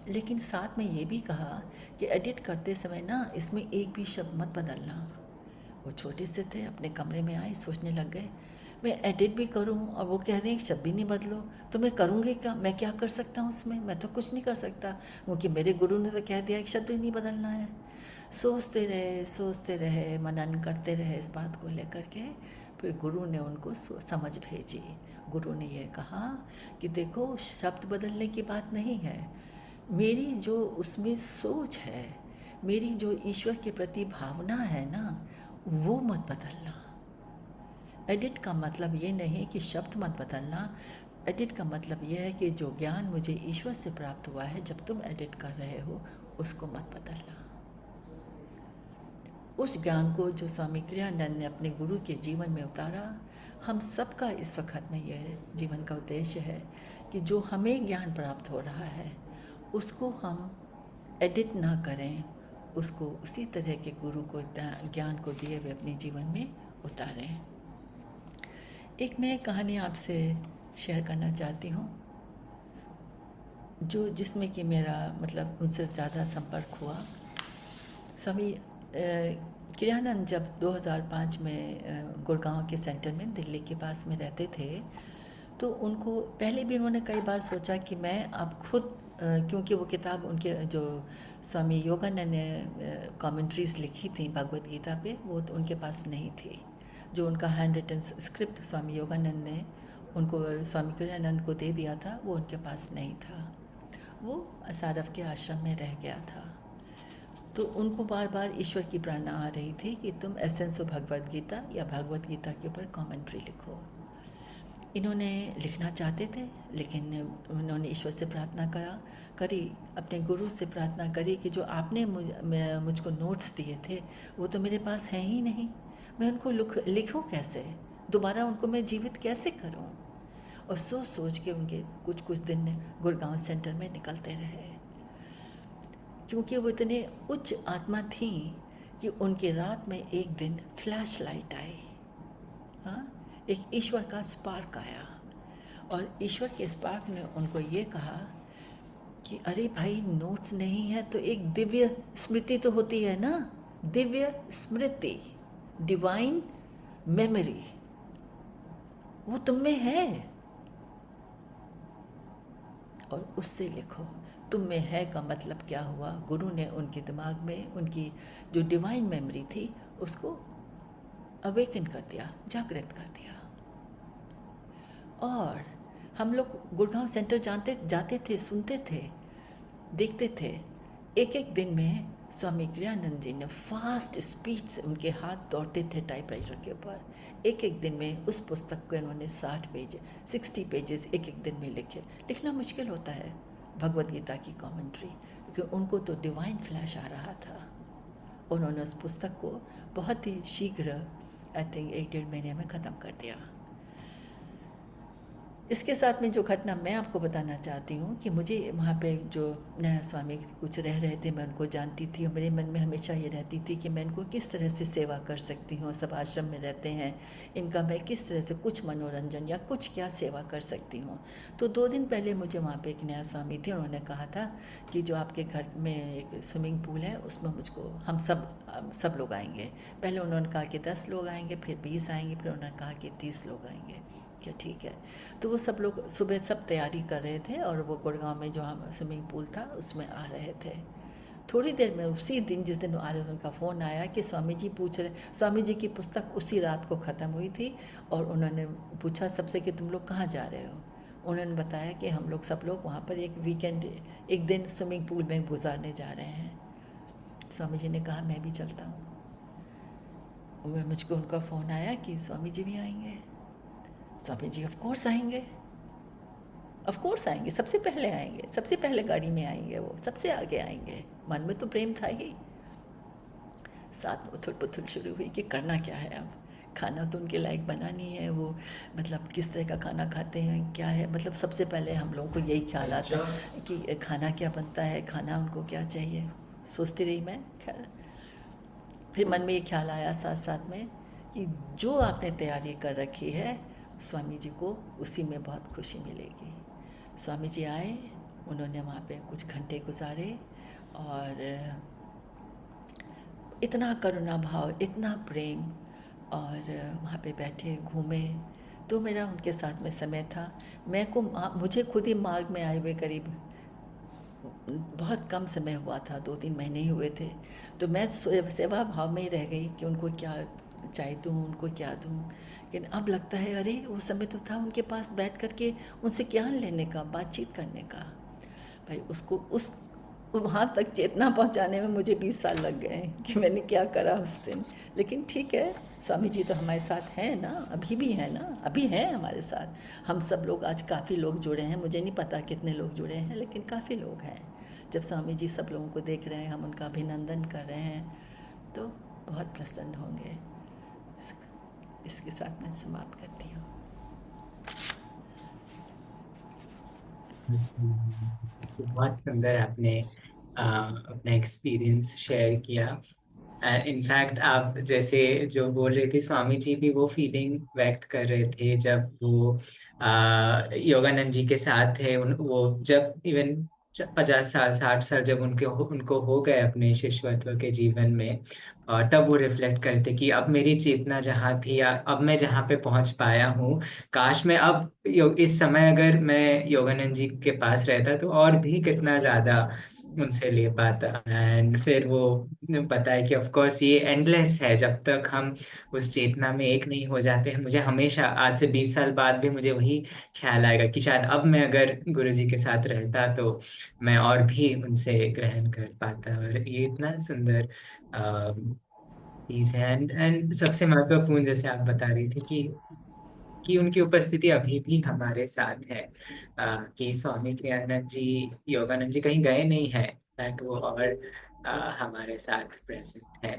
लेकिन साथ में ये भी कहा कि एडिट करते समय ना इसमें एक भी शब्द मत बदलना। वो छोटे से थे, अपने कमरे में आए, सोचने लग गए मैं एडिट भी करूं और वो कह रहे हैं शब्द भी नहीं बदलो, तो मैं करूँगी क्या, मैं क्या कर सकता हूँ उसमें, मैं तो कुछ नहीं कर सकता, क्योंकि मेरे गुरु ने तो कह दिया कि शब्द ही नहीं बदलना है। सोचते रहे, मनन करते रहे इस बात को लेकर के। फिर गुरु ने उनको समझ भेजी। गुरु ने यह कहा कि देखो शब्द बदलने की बात नहीं है, मेरी जो उसमें सोच है, मेरी जो ईश्वर के प्रति भावना है ना, वो मत बदलना। एडिट का मतलब ये नहीं कि शब्द मत बदलना, एडिट का मतलब ये है कि जो ज्ञान मुझे ईश्वर से प्राप्त हुआ है, जब तुम एडिट कर रहे हो उसको मत बदलना। उस ज्ञान को जो स्वामी क्रियानंद ने अपने गुरु के जीवन में उतारा, हम सबका इस वक्त में यह जीवन का उद्देश्य है कि जो हमें ज्ञान प्राप्त हो रहा है उसको हम एडिट ना करें, उसको उसी तरह के गुरु को, ज्ञान को दिए हुए अपने जीवन में उतारें। एक मैं कहानी आपसे शेयर करना चाहती हूँ, जिसमें कि मेरा मतलब उनसे ज़्यादा संपर्क हुआ। स्वामी क्रियानंद जब 2005 में गुड़गांव के सेंटर में, दिल्ली के पास में रहते थे, तो उनको पहले भी उन्होंने कई बार सोचा कि मैं अब खुद, क्योंकि वो किताब उनके जो स्वामी योगानंद ने कमेंट्रीज़ लिखी थी भगवत गीता पे, वो तो उनके पास नहीं थी। जो उनका हैंड रिटन स्क्रिप्ट स्वामी योगानंद ने उनको, स्वामी क्रियानंद को दे दिया था, वो उनके पास नहीं था, वो सारव के आश्रम में रह गया था। तो उनको बार बार ईश्वर की प्रेरणा आ रही थी कि तुम एसेंस ऑफ भगवत गीता या भगवत गीता के ऊपर कमेंट्री लिखो। इन्होंने लिखना चाहते थे, लेकिन उन्होंने ईश्वर से प्रार्थना करी, अपने गुरु से प्रार्थना करी कि जो आपने मुझको नोट्स दिए थे वो तो मेरे पास हैं ही नहीं, मैं उनको लिखूं कैसे, दोबारा उनको मैं जीवित कैसे करूं। और सोच के उनके कुछ दिन गुड़गांव सेंटर में निकलते रहे, क्योंकि वो इतने उच्च आत्मा थी कि उनके रात में एक दिन फ्लैश लाइट आई। हाँ, एक ईश्वर का स्पार्क आया और ईश्वर के स्पार्क ने उनको ये कहा कि अरे भाई नोट्स नहीं है तो एक दिव्य स्मृति तो होती है ना, दिव्य स्मृति, डिवाइन मेमोरी, वो तुम में है और उससे लिखो। तुम में है का मतलब क्या हुआ, गुरु ने उनके दिमाग में उनकी जो डिवाइन मेमोरी थी उसको अवेकन कर दिया, जागृत कर दिया। और हम लोग गुड़गांव सेंटर जाते थे, सुनते थे, देखते थे। एक दिन में स्वामी क्रियानंद जी ने फास्ट स्पीड से, उनके हाथ दौड़ते थे टाइपराइटर के ऊपर, एक दिन में उस पुस्तक को इन्होंने 60 पेजेस एक दिन में लिखे। लिखना मुश्किल होता है भगवद गीता की कमेंट्री, क्योंकि उनको तो डिवाइन फ्लैश आ रहा था। उन्होंने उस पुस्तक को बहुत ही शीघ्र, आई थिंक 1-1.5 महीने में ख़त्म कर दिया। इसके साथ में जो घटना मैं आपको बताना चाहती हूँ कि मुझे वहाँ पे जो नया स्वामी कुछ रह रहे थे, मैं उनको जानती थी और मेरे मन में हमेशा ये रहती थी कि मैं इनको किस तरह से सेवा कर सकती हूँ। सब आश्रम में रहते हैं, इनका मैं किस तरह से कुछ मनोरंजन या कुछ क्या सेवा कर सकती हूँ। तो 2 दिन पहले मुझे वहाँ पे एक नया स्वामी थे, उन्होंने कहा था कि जो आपके घर में एक स्विमिंग पूल है उसमें मुझको, हम सब लोग आएंगे। पहले उन्होंने कहा कि 10 लोग आएंगे, फिर 20 आएंगे, फिर उन्होंने कहा कि 30 लोग आएंगे। क्या ठीक है। तो वो सब लोग सुबह सब तैयारी कर रहे थे और वो गुड़गांव में जो हम स्विमिंग पूल था उसमें आ रहे थे। थोड़ी देर में, उसी दिन जिस दिन आ रहे थे, उनका फ़ोन आया कि स्वामी जी पूछ रहे, स्वामी जी की पुस्तक उसी रात को ख़त्म हुई थी और उन्होंने पूछा सबसे कि तुम लोग कहाँ जा रहे हो। उन्होंने बताया कि हम लोग सब लोग वहाँ पर एक वीकेंड, एक दिन स्विमिंग पूल में गुजारने जा रहे हैं। स्वामी जी ने कहा मैं भी चलता हूँ। वो मुझको उनका फ़ोन आया कि स्वामी जी भी आएंगे। स्वामी जी ऑफ कोर्स आएंगे, ऑफ कोर्स आएंगे, सबसे पहले आएंगे, सबसे पहले गाड़ी में आएंगे, वो सबसे आगे आएंगे। मन में तो प्रेम था ही। साथ में उथल पुथल शुरू हुई कि करना क्या है अब। खाना तो उनके लायक बना नहीं है वो, मतलब किस तरह का खाना खाते हैं क्या है, मतलब सबसे पहले हम लोगों को यही ख्याल आता है कि खाना क्या बनता है, खाना उनको क्या चाहिए, सोचती रही मैं। खैर फिर मन में ये ख्याल आया साथ साथ में कि जो आपने तैयारी कर रखी है स्वामी जी को उसी में बहुत खुशी मिलेगी। स्वामी जी आए, उन्होंने वहाँ पे कुछ घंटे गुजारे और इतना करुणा भाव, इतना प्रेम, और वहाँ पे बैठे घूमे। तो मेरा उनके साथ में समय था। मैं को मुझे खुद ही मार्ग में आए हुए करीब बहुत कम समय हुआ था, 2-3 महीने ही हुए थे। तो मैं सेवा भाव में ही रह गई कि उनको क्या चाय दूँ, उनको क्या दूँ। लेकिन अब लगता है अरे वो समय तो था उनके पास बैठ कर के उनसे ज्ञान लेने का, बातचीत करने का। भाई उसको उस वहाँ तक चेतना पहुँचाने में मुझे 20 साल लग गए कि मैंने क्या करा उस दिन। लेकिन ठीक है, स्वामी जी तो हमारे साथ हैं ना, अभी भी हैं ना, अभी हैं हमारे साथ। हम सब लोग आज काफ़ी लोग जुड़े हैं, मुझे नहीं पता कितने लोग जुड़े हैं लेकिन काफ़ी लोग हैं। जब स्वामी जी सब लोगों को देख रहे हैं, हम उनका अभिनंदन कर रहे हैं तो बहुत प्रसन्न होंगे। इसके साथ मैं समाप्त करती हूँ। बहुत सुंदर आपने अपना एक्सपीरियंस शेयर किया। इनफैक्ट आप जैसे जो बोल रहे थे, स्वामी जी भी वो फीलिंग व्यक्त कर रहे थे जब वो योगानंद जी के साथ थे। वो जब इवन 50 साल 60 साल जब उनको हो गए अपने शिष्यत्व के जीवन में, और तब वो रिफ्लेक्ट करते कि अब मेरी चेतना जहाँ थी या अब मैं जहाँ पे पहुंच पाया हूँ, काश मैं अब इस समय अगर मैं योगानंद जी के पास रहता तो और भी कितना ज्यादा उनसे ले पाता। एंड फिर वो बताया कि ऑफ कोर्स ये एंडलेस है, जब तक हम उस चेतना में एक नहीं हो जाते हैं। मुझे हमेशा आज से 20 साल बाद भी मुझे वही ख्याल आएगा कि शायद अब मैं अगर गुरु जी के साथ रहता तो मैं और भी उनसे ग्रहण कर पाता। और ये इतना सुंदर चीज है। एंड सबसे महत्वपूर्ण, जैसे आप बता रही थी कि उनकी उपस्थिति अभी भी हमारे साथ है। कि स्वामी कृष्णानंद जी, योगानंद जी कहीं गए नहीं है, दैट वो और हमारे साथ प्रेजेंट है।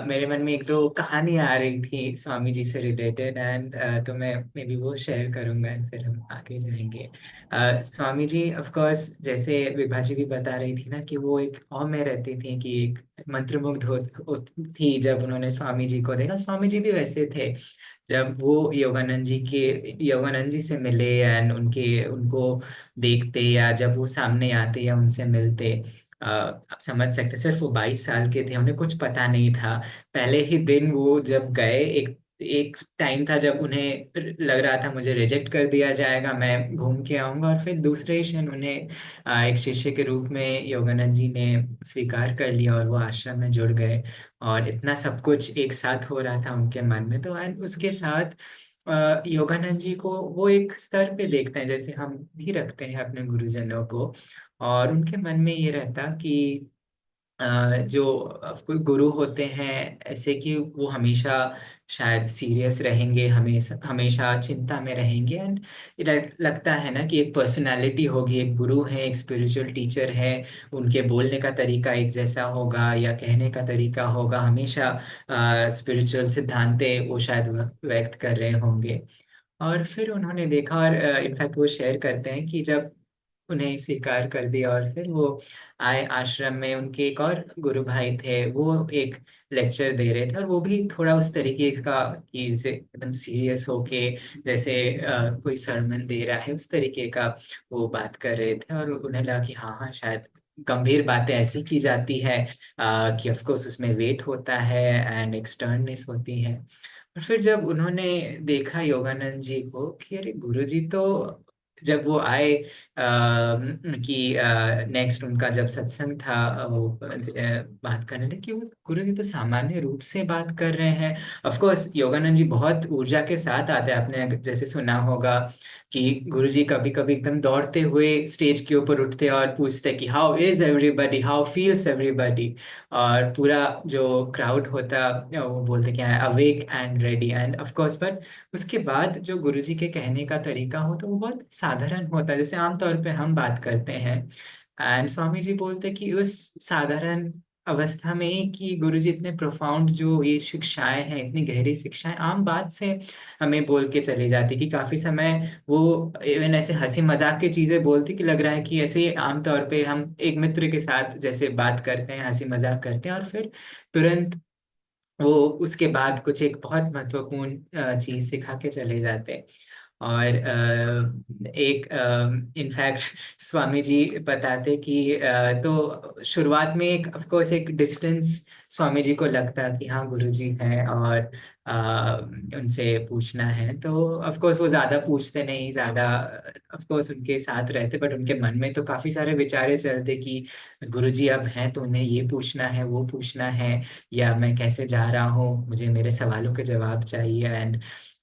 मेरे मन में एक दो कहानी आ रही थी स्वामी जी से रिलेटेड, एंड तो मैं मे बी वो शेयर करूंगा and फिर हम आगे जाएंगे। स्वामी जी ऑफ कोर्स, जैसे विभा जी भी बता रही थी ना, कि वो एक और में रहती थी कि एक मंत्रमुग्ध थी जब उन्होंने स्वामी जी को देखा। स्वामी जी भी वैसे थे जब वो योगानंद जी से मिले एंड उनके उनको देखते, या जब वो सामने आते या उनसे मिलते। आप समझ सकते, सिर्फ वो 22 साल के थे, उन्हें कुछ पता नहीं था। पहले ही दिन वो जब गए, एक एक टाइम था जब उन्हें लग रहा था मुझे रिजेक्ट कर दिया जाएगा, मैं घूम के आऊंगा, और फिर दूसरे ही क्षण उन्हें एक शिष्य के रूप में योगानंद जी ने स्वीकार कर लिया और वो आश्रम में जुड़ गए। और इतना सब कुछ एक साथ हो रहा था उनके मन में। तो एंड उसके साथ योगानंद जी को वो एक स्तर पे देखते हैं जैसे हम भी रखते हैं अपने गुरुजनों को। और उनके मन में ये रहता कि जो कोई गुरु होते हैं ऐसे कि वो हमेशा शायद सीरियस रहेंगे, हमेशा हमेशा चिंता में रहेंगे। एंड लगता है ना कि एक पर्सनालिटी होगी, एक गुरु है, एक स्पिरिचुअल टीचर है, उनके बोलने का तरीका एक जैसा होगा या कहने का तरीका होगा, हमेशा स्पिरिचुअल सिद्धांते वो शायद व्यक्त कर रहे होंगे। और फिर उन्होंने देखा, और इनफैक्ट वो शेयर करते हैं कि जब उन्हें स्वीकार कर दिया और फिर वो आए आश्रम में, उनके एक और गुरु भाई थे, वो एक लेक्चर दे रहे थे, और वो भी थोड़ा उस तरीके का कि एकदम सीरियस होके जैसे कोई सरमन दे रहा है उस तरीके का वो बात कर रहे थे। और उन्हें लगा कि हाँ हाँ, शायद गंभीर बातें ऐसी की जाती है कि ऑफ कोर्स उसमें वेट होता है एंड एक्सटर्ननेस होती है। और फिर जब उन्होंने देखा योगानंद जी को कि अरे गुरु जी तो जब वो आए कि नेक्स्ट उनका जब सत्संग था, वो बात करने लगे कि वो गुरु जी तो सामान्य रूप से बात कर रहे हैं। ऑफ कोर्स योगानंद जी बहुत ऊर्जा के साथ आते हैं, आपने जैसे सुना होगा कि गुरु जी कभी कभी एकदम दौड़ते हुए स्टेज के ऊपर उठते और पूछते कि how is everybody, how feels everybody, और पूरा जो क्राउड होता वो बोलते क्या है, awake and ready end of course. But उसके बाद जो गुरुजी के कहने का तरीका होता है वो बहुत साधारण होता है, जैसे आमतौर पे हम बात करते हैं। एंड स्वामी जी बोलते कि उस साधारण अवस्था में ही कि गुरुजी इतने प्रोफाउंड जो ये शिक्षाएं हैं, इतनी गहरी शिक्षाएं आम बात से हमें बोल के चली जाती, कि काफी समय वो इवन ऐसे हंसी मजाक की चीजें बोलती कि लग रहा है कि ऐसे ही आमतौर पे हम एक मित्र के साथ जैसे बात करते हैं, हंसी मजाक करते हैं, और फिर तुरंत वो उसके बाद कुछ एक बहुत महत्वपूर्ण चीज सिखा के चले जाते हैं। और एक इनफैक्ट स्वामी जी बताते कि तो शुरुआत में एक ऑफ कोर्स एक डिस्टेंस स्वामी जी को लगता कि हाँ गुरु जी हैं और उनसे पूछना है, तो ऑफ कोर्स वो ज्यादा पूछते नहीं, ज्यादा ऑफ कोर्स उनके साथ रहते, बट उनके मन में तो काफी सारे विचारे चलते कि गुरु जी अब हैं तो उन्हें ये पूछना है, वो पूछना है, या मैं कैसे जा रहा हूँ, मुझे मेरे सवालों के जवाब चाहिए। एंड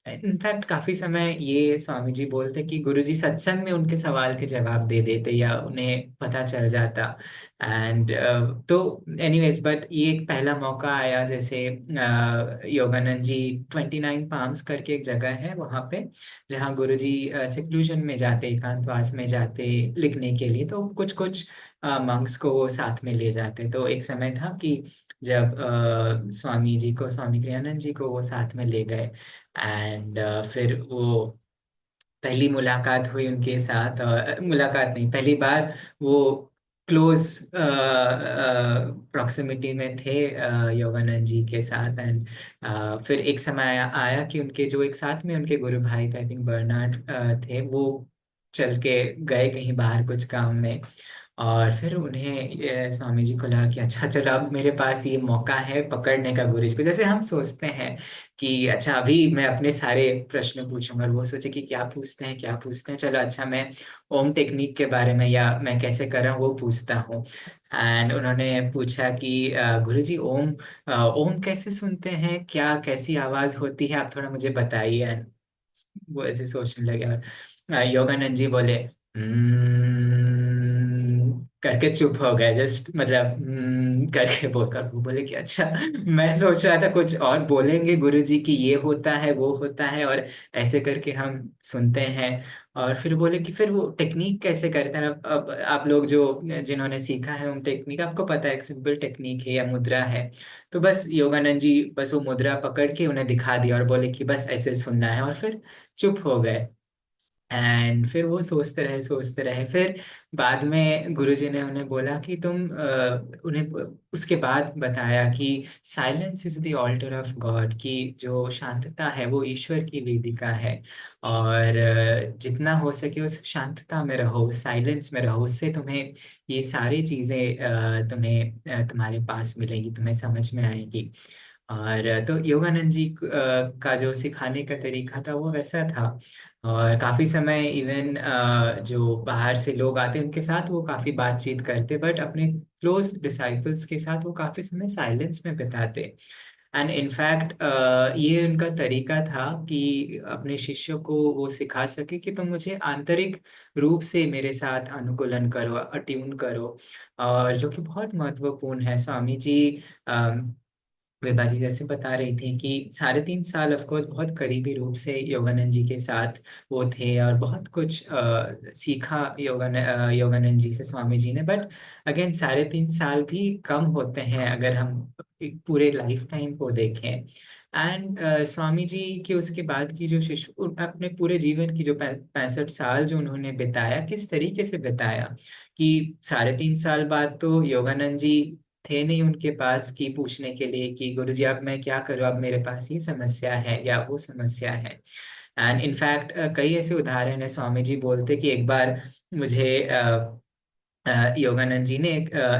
इनफैक्ट काफी समय ये स्वामी जी बोलते कि गुरुजी सत्संग में उनके सवाल के जवाब दे देते या उन्हें पता चल जाता। एंड तो एनीवेज, बट ये एक पहला मौका आया, जैसे योगानंद जी 29 पाम्स करके एक जगह है वहां पे, जहाँ गुरुजी सेक्लूजन में जाते, एकांतवास में जाते लिखने के लिए, तो कुछ कुछ मंक्स को वो साथ में ले जाते। तो एक समय था कि जब स्वामी जी को, स्वामी कृष्णानंद जी को वो साथ में ले गए। एंड फिर वो पहली मुलाकात हुई उनके साथ, मुलाकात नहीं, पहली बार वो क्लोज प्रॉक्सिमिटी में थे योगानंद जी के साथ। एंड फिर एक समय आया कि उनके जो एक साथ में उनके गुरु भाई थे, आई थिंक बर्नार्ड थे, वो चल के गए कहीं बाहर कुछ काम में। और फिर उन्हें स्वामी जी को लगा कि अच्छा चलो अब मेरे पास ये मौका है पकड़ने का गुरु जी को। जैसे हम सोचते हैं कि अच्छा अभी मैं अपने सारे प्रश्न पूछूंगा, और वो सोचे कि क्या पूछते हैं, क्या पूछते हैं, चलो अच्छा मैं ओम टेक्निक के बारे में या मैं कैसे कर रहा हूँ वो पूछता हूँ। एंड उन्होंने पूछा कि गुरु जी ओम, ओम कैसे सुनते हैं, क्या कैसी आवाज होती है, आप थोड़ा मुझे बताइए। And वो ऐसे सोचने लगे, और योगानंद जी बोले करके चुप हो गए, जस्ट मतलब करके बोलकर। वो बोले कि अच्छा, मैं सोच रहा था कुछ और बोलेंगे गुरु जी की ये होता है वो होता है और ऐसे करके हम सुनते हैं। और फिर बोले कि फिर वो टेक्निक कैसे करते हैं, अब आप लोग जो जिन्होंने सीखा है उन टेक्निक, आपको पता है एक सिंपल टेक्निक है या मुद्रा है। तो बस योगानंद जी बस वो मुद्रा पकड़ के उन्हें दिखा दिया और बोले कि बस ऐसे सुनना है, और फिर चुप हो गए। एंड फिर वो सोचते रहे, सोचते रहे। फिर बाद में गुरुजी ने उन्हें बोला कि तुम उन्हें उसके बाद बताया कि silence is the alter of God, की जो शांतता है वो ईश्वर की वेदिका है। और जितना हो सके उस शांतता में रहो, साइलेंस में रहो, उससे तुम्हें ये सारी चीजें तुम्हारे पास मिलेंगी, तुम्हें समझ में आएगी। और तो योगानंद जी का जो सिखाने का तरीका था वो वैसा था। और काफी समय इवन जो बाहर से लोग आते उनके साथ वो काफी बातचीत करते, बट अपने क्लोज डिसाइपल्स के साथ वो काफी समय साइलेंस में बिताते। एंड इनफैक्ट ये उनका तरीका था कि अपने शिष्यों को वो सिखा सके कि तुम मुझे आंतरिक रूप से मेरे साथ अनुकूलन करो, अट्यून करो। और जो कि बहुत महत्वपूर्ण है। स्वामी जी विभा जी जैसे बता रही थी कि 3.5 साल ऑफ कोर्स बहुत करीबी रूप से योगानंद जी के साथ वो थे, और बहुत कुछ सीखा योगानंद जी से स्वामी जी ने। बट अगेन 3.5 साल भी कम होते हैं अगर हम एक पूरे लाइफ टाइम को देखें। एंड स्वामी जी के उसके बाद की जो शिष्य अपने पूरे जीवन की जो 65 साल जो उन्होंने बिताया, किस तरीके से बिताया, कि 3.5 साल बाद तो योगानंद जी थे नहीं उनके पास कि पूछने के लिए कि गुरुजी अब मैं क्या करूँ, अब मेरे पास ये समस्या है या वो समस्या है। एंड इनफैक्ट कई ऐसे उदाहरण है, स्वामी जी बोलते कि एक बार मुझे योगानंद जी ने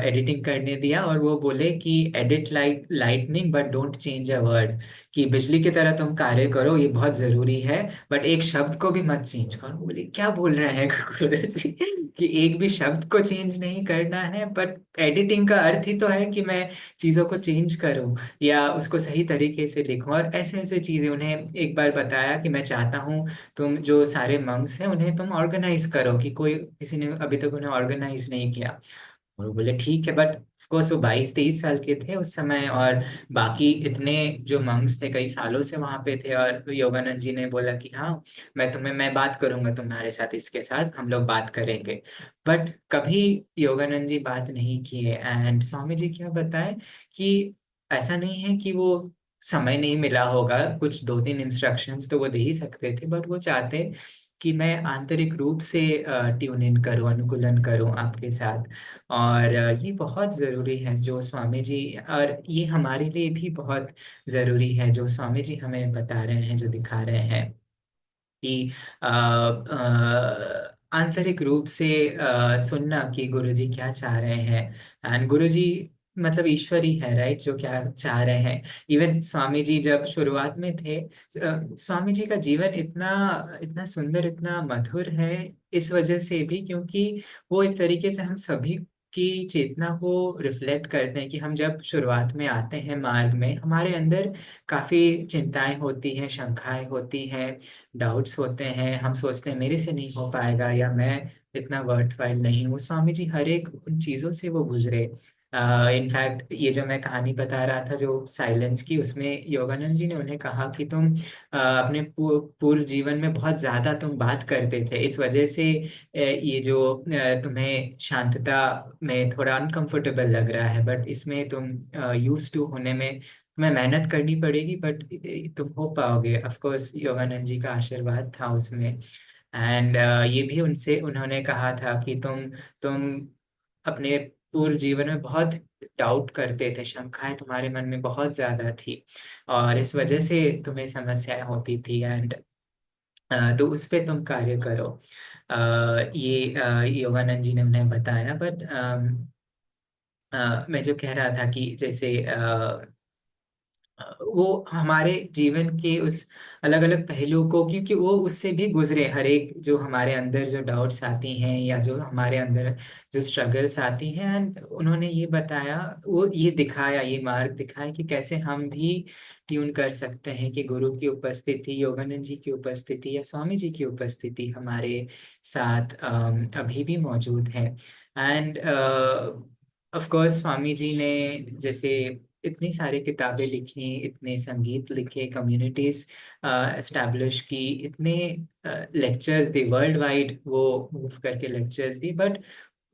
एडिटिंग करने दिया और वो बोले कि edit like lightning but don't change a word, कि बिजली की तरह तुम कार्य करो, ये बहुत जरूरी है, बट एक शब्द को भी मत चेंज करो। बोले क्या बोल रहे हैं गुरुजी, कि एक भी शब्द को चेंज नहीं करना है, बट एडिटिंग का अर्थ ही तो है कि मैं चीजों को चेंज करूं या उसको सही तरीके से लिखूं। और ऐसे ऐसे चीजें उन्हें एक बार बताया कि मैं चाहता हूँ तुम जो सारे मंक्स हैं उन्हें तुम ऑर्गेनाइज करो, कि कोई किसी ने अभी तक उन्हें ऑर्गेनाइज नहीं किया। और वो बोले ठीक है, बट ऑफ कोर्स वो 22-23 साल के थे उस समय, और बाकी इतने जो मंक्स थे कई सालों से वहां पे थे। और योगानंद जी ने बोला कि हाँ, मैं बात करूंगा तुम्हारे साथ, इसके साथ हम लोग बात करेंगे। बट कभी योगानंद जी बात नहीं किए। एंड स्वामी जी क्या बताएं कि ऐसा नहीं है कि वो समय नहीं मिला होगा, कुछ 2-3 इंस्ट्रक्शंस तो वो दे ही सकते थे, बट वो चाहते कि मैं आंतरिक रूप से ट्यून इन करूं, अनुकूलन करूं आपके साथ। और ये बहुत ज़रूरी है जो स्वामी जी, और ये हमारे लिए भी बहुत ज़रूरी है जो स्वामी जी हमें बता रहे हैं, जो दिखा रहे हैं कि आंतरिक रूप से सुनना कि गुरुजी क्या चाह रहे हैं। एंड गुरुजी मतलब ईश्वर ही है, राइट, जो क्या चाह रहे हैं। इवन स्वामी जी जब शुरुआत में थे, स्वामी जी का जीवन इतना इतना सुंदर, इतना मधुर है, इस वजह से भी क्योंकि वो एक तरीके से हम सभी की चेतना को रिफ्लेक्ट करते हैं। कि हम जब शुरुआत में आते हैं मार्ग में, हमारे अंदर काफी चिंताएं होती हैं, शंकाएं होती हैं, डाउट्स होते हैं, हम सोचते हैं मेरे से नहीं हो पाएगा या मैं इतना वर्थवाइल नहीं हूँ। स्वामी जी हर एक उन चीजों से वो गुजरे। इनफैक्ट ये जो मैं कहानी बता रहा था जो साइलेंस की, उसमें योगानंद जी ने उन्हें कहा कि तुम अपने पूर्व जीवन में बहुत ज्यादा तुम बात करते थे, इस वजह से ये जो तुम्हें शांतता में थोड़ा अनकंफर्टेबल लग रहा है, बट इसमें तुम यूज टू होने में तुम्हें मेहनत करनी पड़ेगी, बट तुम हो पाओगे। ऑफ कोर्स योगानंद जी का आशीर्वाद था उसमें। एंड ये भी उनसे उन्होंने कहा था कि तुम अपने पूर्व जीवन में बहुत डाउट करते थे, शंकाएं तुम्हारे मन में बहुत ज्यादा थी, और इस वजह से तुम्हें समस्याएं होती थी। एंड तो उस पे तुम कार्य करो। ये योगानंद जी ने उन्हें बताया। बट मैं जो कह रहा था कि जैसे वो हमारे जीवन के उस अलग अलग पहलुओं को, क्योंकि वो उससे भी गुजरे, हर एक जो हमारे अंदर जो डाउट्स आती हैं या जो हमारे अंदर जो स्ट्रगल्स आती हैं, and उन्होंने ये बताया, वो ये दिखाया, ये मार्ग दिखाया कि कैसे हम भी ट्यून कर सकते हैं कि गुरु की उपस्थिति, योगानंद जी की उपस्थिति या स्वामी जी की उपस्थिति हमारे साथ अभी भी मौजूद है। End of course Swami ji ने जैसे इतनी सारी किताबें लिखी, इतने संगीत लिखे, कम्युनिटीज एस्टैब्लिश की, इतने लेक्चर्स दी वर्ल्ड वाइड, वो मूव करके लेक्चर्स दी। बट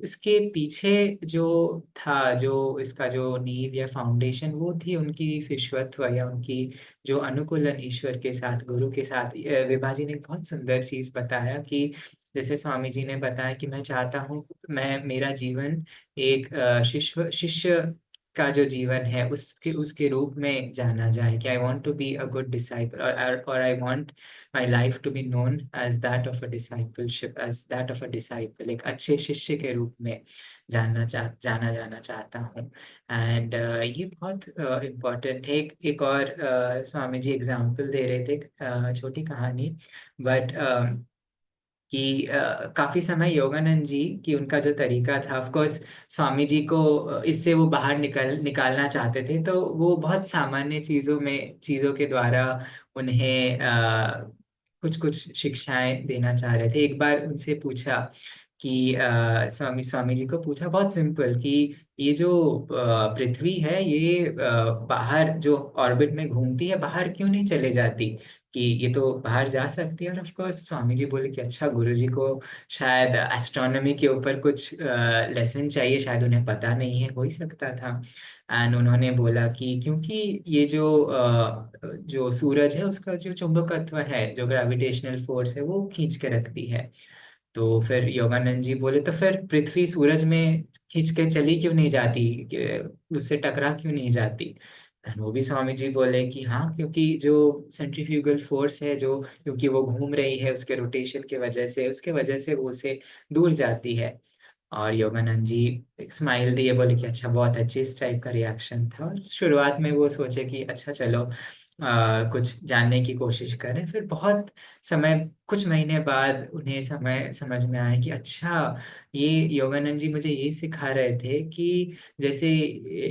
इसके पीछे जो था, जो इसका जो नींव या फाउंडेशन, वो थी उनकी शिष्यत्व या उनकी जो अनुकूलन ईश्वर के साथ, गुरु के साथ। विभा जी ने एक बहुत सुंदर चीज बताया कि जैसे स्वामी जी ने बताया कि मैं चाहता हूँ मैं मेरा जीवन एक शिष्य शिष्य का जो जीवन है उसके उसके रूप में जाना जाए, कि I want to be a good disciple, और I want my life to be known as that of a discipleship, as that of a disciple, एक अच्छे शिष्य के रूप में जाना जाना चाहता हूँ। एंड ये बहुत इम्पोर्टेंट है। एक और स्वामी जी एग्जाम्पल दे रहे थे, छोटी कहानी, बट कि काफी समय योगानंद जी की उनका जो तरीका था, ऑफ कोर्स स्वामी जी को इससे वो बाहर निकालना चाहते थे, तो वो बहुत सामान्य चीजों के द्वारा उन्हें कुछ कुछ शिक्षाएं देना चाह रहे थे। एक बार उनसे पूछा कि स्वामी स्वामी जी को पूछा बहुत सिंपल कि ये जो पृथ्वी है, ये बाहर जो ऑर्बिट में घूमती है, बाहर क्यों नहीं चले जाती, कि ये तो बाहर जा सकती है। और ऑफ कोर्स स्वामी जी बोले कि अच्छा, गुरुजी को शायद एस्ट्रोनॉमी के ऊपर कुछ लेसन चाहिए, शायद उन्हें पता नहीं है, हो ही सकता था। एंड उन्होंने बोला कि क्योंकि ये जो सूरज है उसका जो चुंबकत्व है, जो ग्रेविटेशनल फोर्स है, वो खींच के रखती है। तो फिर योगानंद जी बोले तो फिर पृथ्वी सूरज में खींच के चली क्यों नहीं जाती, उससे टकरा क्यों नहीं जाती। And वो भी स्वामी जी बोले कि हाँ, क्योंकि जो सेंट्रीफ्यूगल फोर्स है, जो क्योंकि वो घूम रही है उसके रोटेशन के वजह से, उसके वजह से वो उसे दूर जाती है। और योगानंद जी एक स्माइल दिए, बोले कि अच्छा, बहुत अच्छी, इस टाइप का रिएक्शन था। और शुरुआत में वो सोचे कि अच्छा चलो कुछ जानने की कोशिश करें। फिर बहुत समय, कुछ महीने बाद उन्हें समय समझ में आया कि अच्छा, ये योगानंद जी मुझे ये सिखा रहे थे कि जैसे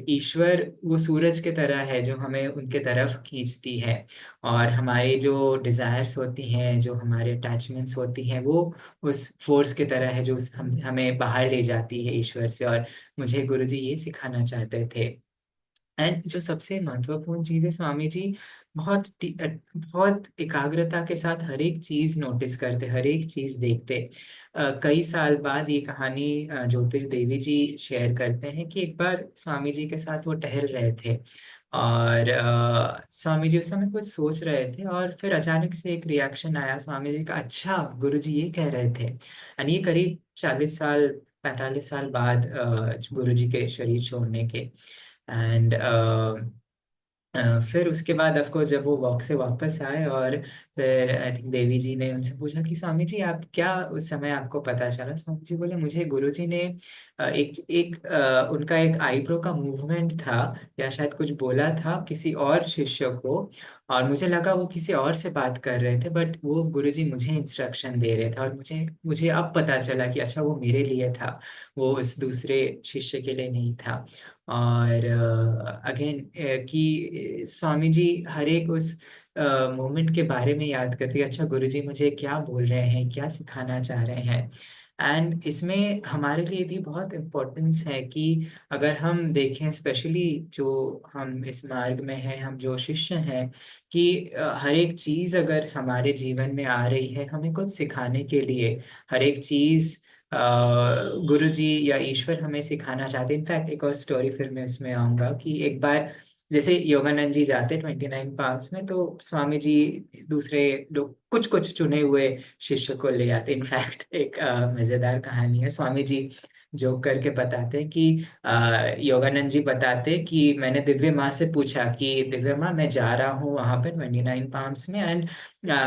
ईश्वर वो सूरज के तरह है जो हमें उनके तरफ खींचती है, और हमारी जो डिजायर्स होती हैं, जो हमारे अटैचमेंट्स होती हैं, वो उस फोर्स की तरह है जो हमें बाहर ले जाती है ईश्वर से। और मुझे गुरुजी ये सिखाना चाहते थे। एंड जो सबसे महत्वपूर्ण चीज है, स्वामी जी बहुत एकाग्रता के साथ हर एक चीज नोटिस करते, हर एक चीज देखते। कई साल बाद ये कहानी ज्योतिष देवी जी शेयर करते हैं कि एक बार स्वामी जी के साथ वो टहल रहे थे, और स्वामी जी उस समय कुछ सोच रहे थे, और फिर अचानक से एक रिएक्शन आया स्वामी जी का, अच्छा गुरु जी ये कह रहे थे। यानी ये करीब 40 साल, 45 साल बाद गुरु जी के शरीर छोड़ने के। एंड फिर उसके बाद ऑफ कोर्स जब वो वॉक से वापस आए, और फिर आई थिंक देवी जी ने उनसे पूछा कि स्वामी जी आप क्या, उस समय आपको पता चला? स्वामी जी बोले मुझे गुरु जी ने एक एक उनका एक आईब्रो का मूवमेंट था, या शायद कुछ बोला था किसी और शिष्य को, और मुझे लगा वो किसी और से बात कर रहे थे, बट वो गुरु जी मुझे इंस्ट्रक्शन दे रहे थे, और मुझे मुझे अब पता चला कि अच्छा वो मेरे लिए था, वो उस दूसरे शिष्य के लिए नहीं था। और अगेन कि स्वामी जी हर एक उस मोमेंट के बारे में याद करते हैं, अच्छा गुरुजी मुझे क्या बोल रहे हैं, क्या सिखाना चाह रहे हैं। एंड इसमें हमारे लिए भी बहुत इम्पोर्टेंस है कि अगर हम देखें, स्पेशली जो हम इस मार्ग में हैं, हम जो शिष्य हैं, कि हर एक चीज अगर हमारे जीवन में आ रही है हमें कुछ सिखाने के लिए, हर एक चीज गुरु जी या ईश्वर हमें सिखाना चाहते। इनफैक्ट एक और स्टोरी फिर मैं इसमें आऊंगा कि एक बार जैसे योगानंद जी जाते 29 पार्क्स में, तो स्वामी जी दूसरे लोग कुछ कुछ चुने हुए शिष्य को ले आते। इनफैक्ट एक मजेदार कहानी है, स्वामी जी जोक करके बताते हैं कि योगानंद जी बताते कि मैंने दिव्य माँ से पूछा कि दिव्य माँ, मैं जा रहा हूँ वहां पर 29 पार्क्स में, एंड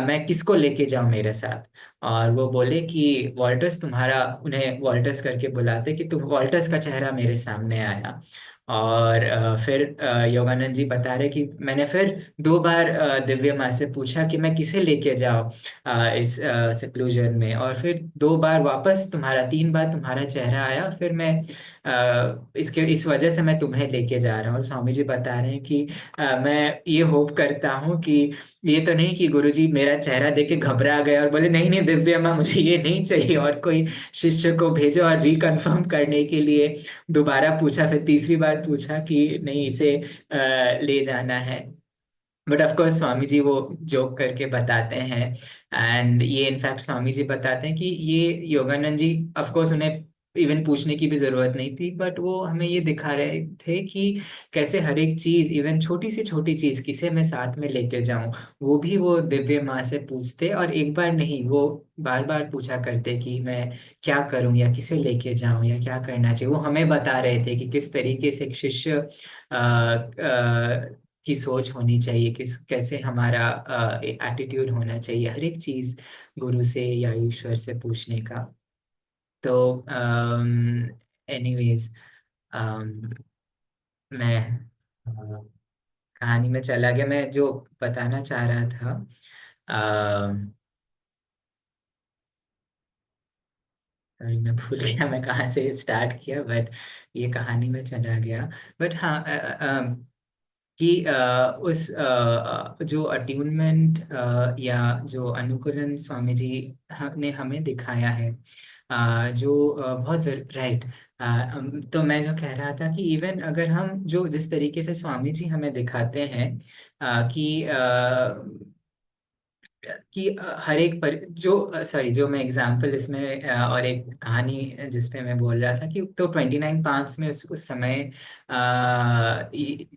मैं किसको लेके जाऊं मेरे साथ? और वो बोले कि वॉल्टस तुम्हारा, उन्हें वॉल्टस करके बुलाते, कि तुम, वॉल्टस का चेहरा मेरे सामने आया। और फिर योगानंद जी बता रहे कि मैंने फिर 2 बार दिव्य माँ से पूछा कि मैं किसे लेके जाऊं इस सेक्लूजन में, और फिर 2 बार वापस तुम्हारा, 3 बार तुम्हारा चेहरा आया, और फिर मैं इसके इस वजह से मैं तुम्हें लेके जा रहा हूँ। और स्वामी जी बता रहे हैं कि मैं ये होप करता हूँ कि ये तो नहीं कि गुरुजी मेरा चेहरा देख के घबरा गए और बोले नहीं नहीं दिव्या माँ मुझे ये नहीं चाहिए, और कोई शिष्य को भेजो और रिकन्फर्म करने के लिए दोबारा पूछा, फिर तीसरी बार पूछा कि नहीं, इसे ले जाना है। But of course Swami ji वो जोक करके बताते हैं। एंड ये इनफैक्ट स्वामी जी बताते हैं कि ये योगानंद जी, ऑफ कोर्स उन्हें इवन पूछने की भी जरूरत नहीं थी, बट वो हमें ये दिखा रहे थे कि कैसे हर एक चीज, इवन छोटी से छोटी चीज, किसे मैं साथ में लेके जाऊं, वो भी वो दिव्य माँ से पूछते, और एक बार नहीं, वो बार बार पूछा करते कि मैं क्या करूं, या किसे लेके जाऊं, या क्या करना चाहिए। वो हमें बता रहे थे कि किस तरीके से एक शिष्य की सोच होनी चाहिए, किस कैसे हमारा एटीट्यूड होना चाहिए, हर एक चीज गुरु से या ईश्वर से पूछने का। तो एनीवेज, मैं कहानी में चला गया, मैं जो बताना चाह रहा था। सॉरी, मैं भूल गया मैं कहाँ से स्टार्ट किया, बट ये कहानी में चला गया। बट हाँ, कि उस जो अट्यूनमेंट या जो अनुकूलन स्वामी जी ने हमें दिखाया है, जो बहुत राइट। तो मैं जो कह रहा था कि इवन अगर हम जो जिस तरीके से स्वामी जी हमें दिखाते हैं कि हर एक पर जो सॉरी, जो मैं एग्जांपल इसमें और एक कहानी जिसपे मैं बोल रहा था कि तो 29 पार्क्स में उस समय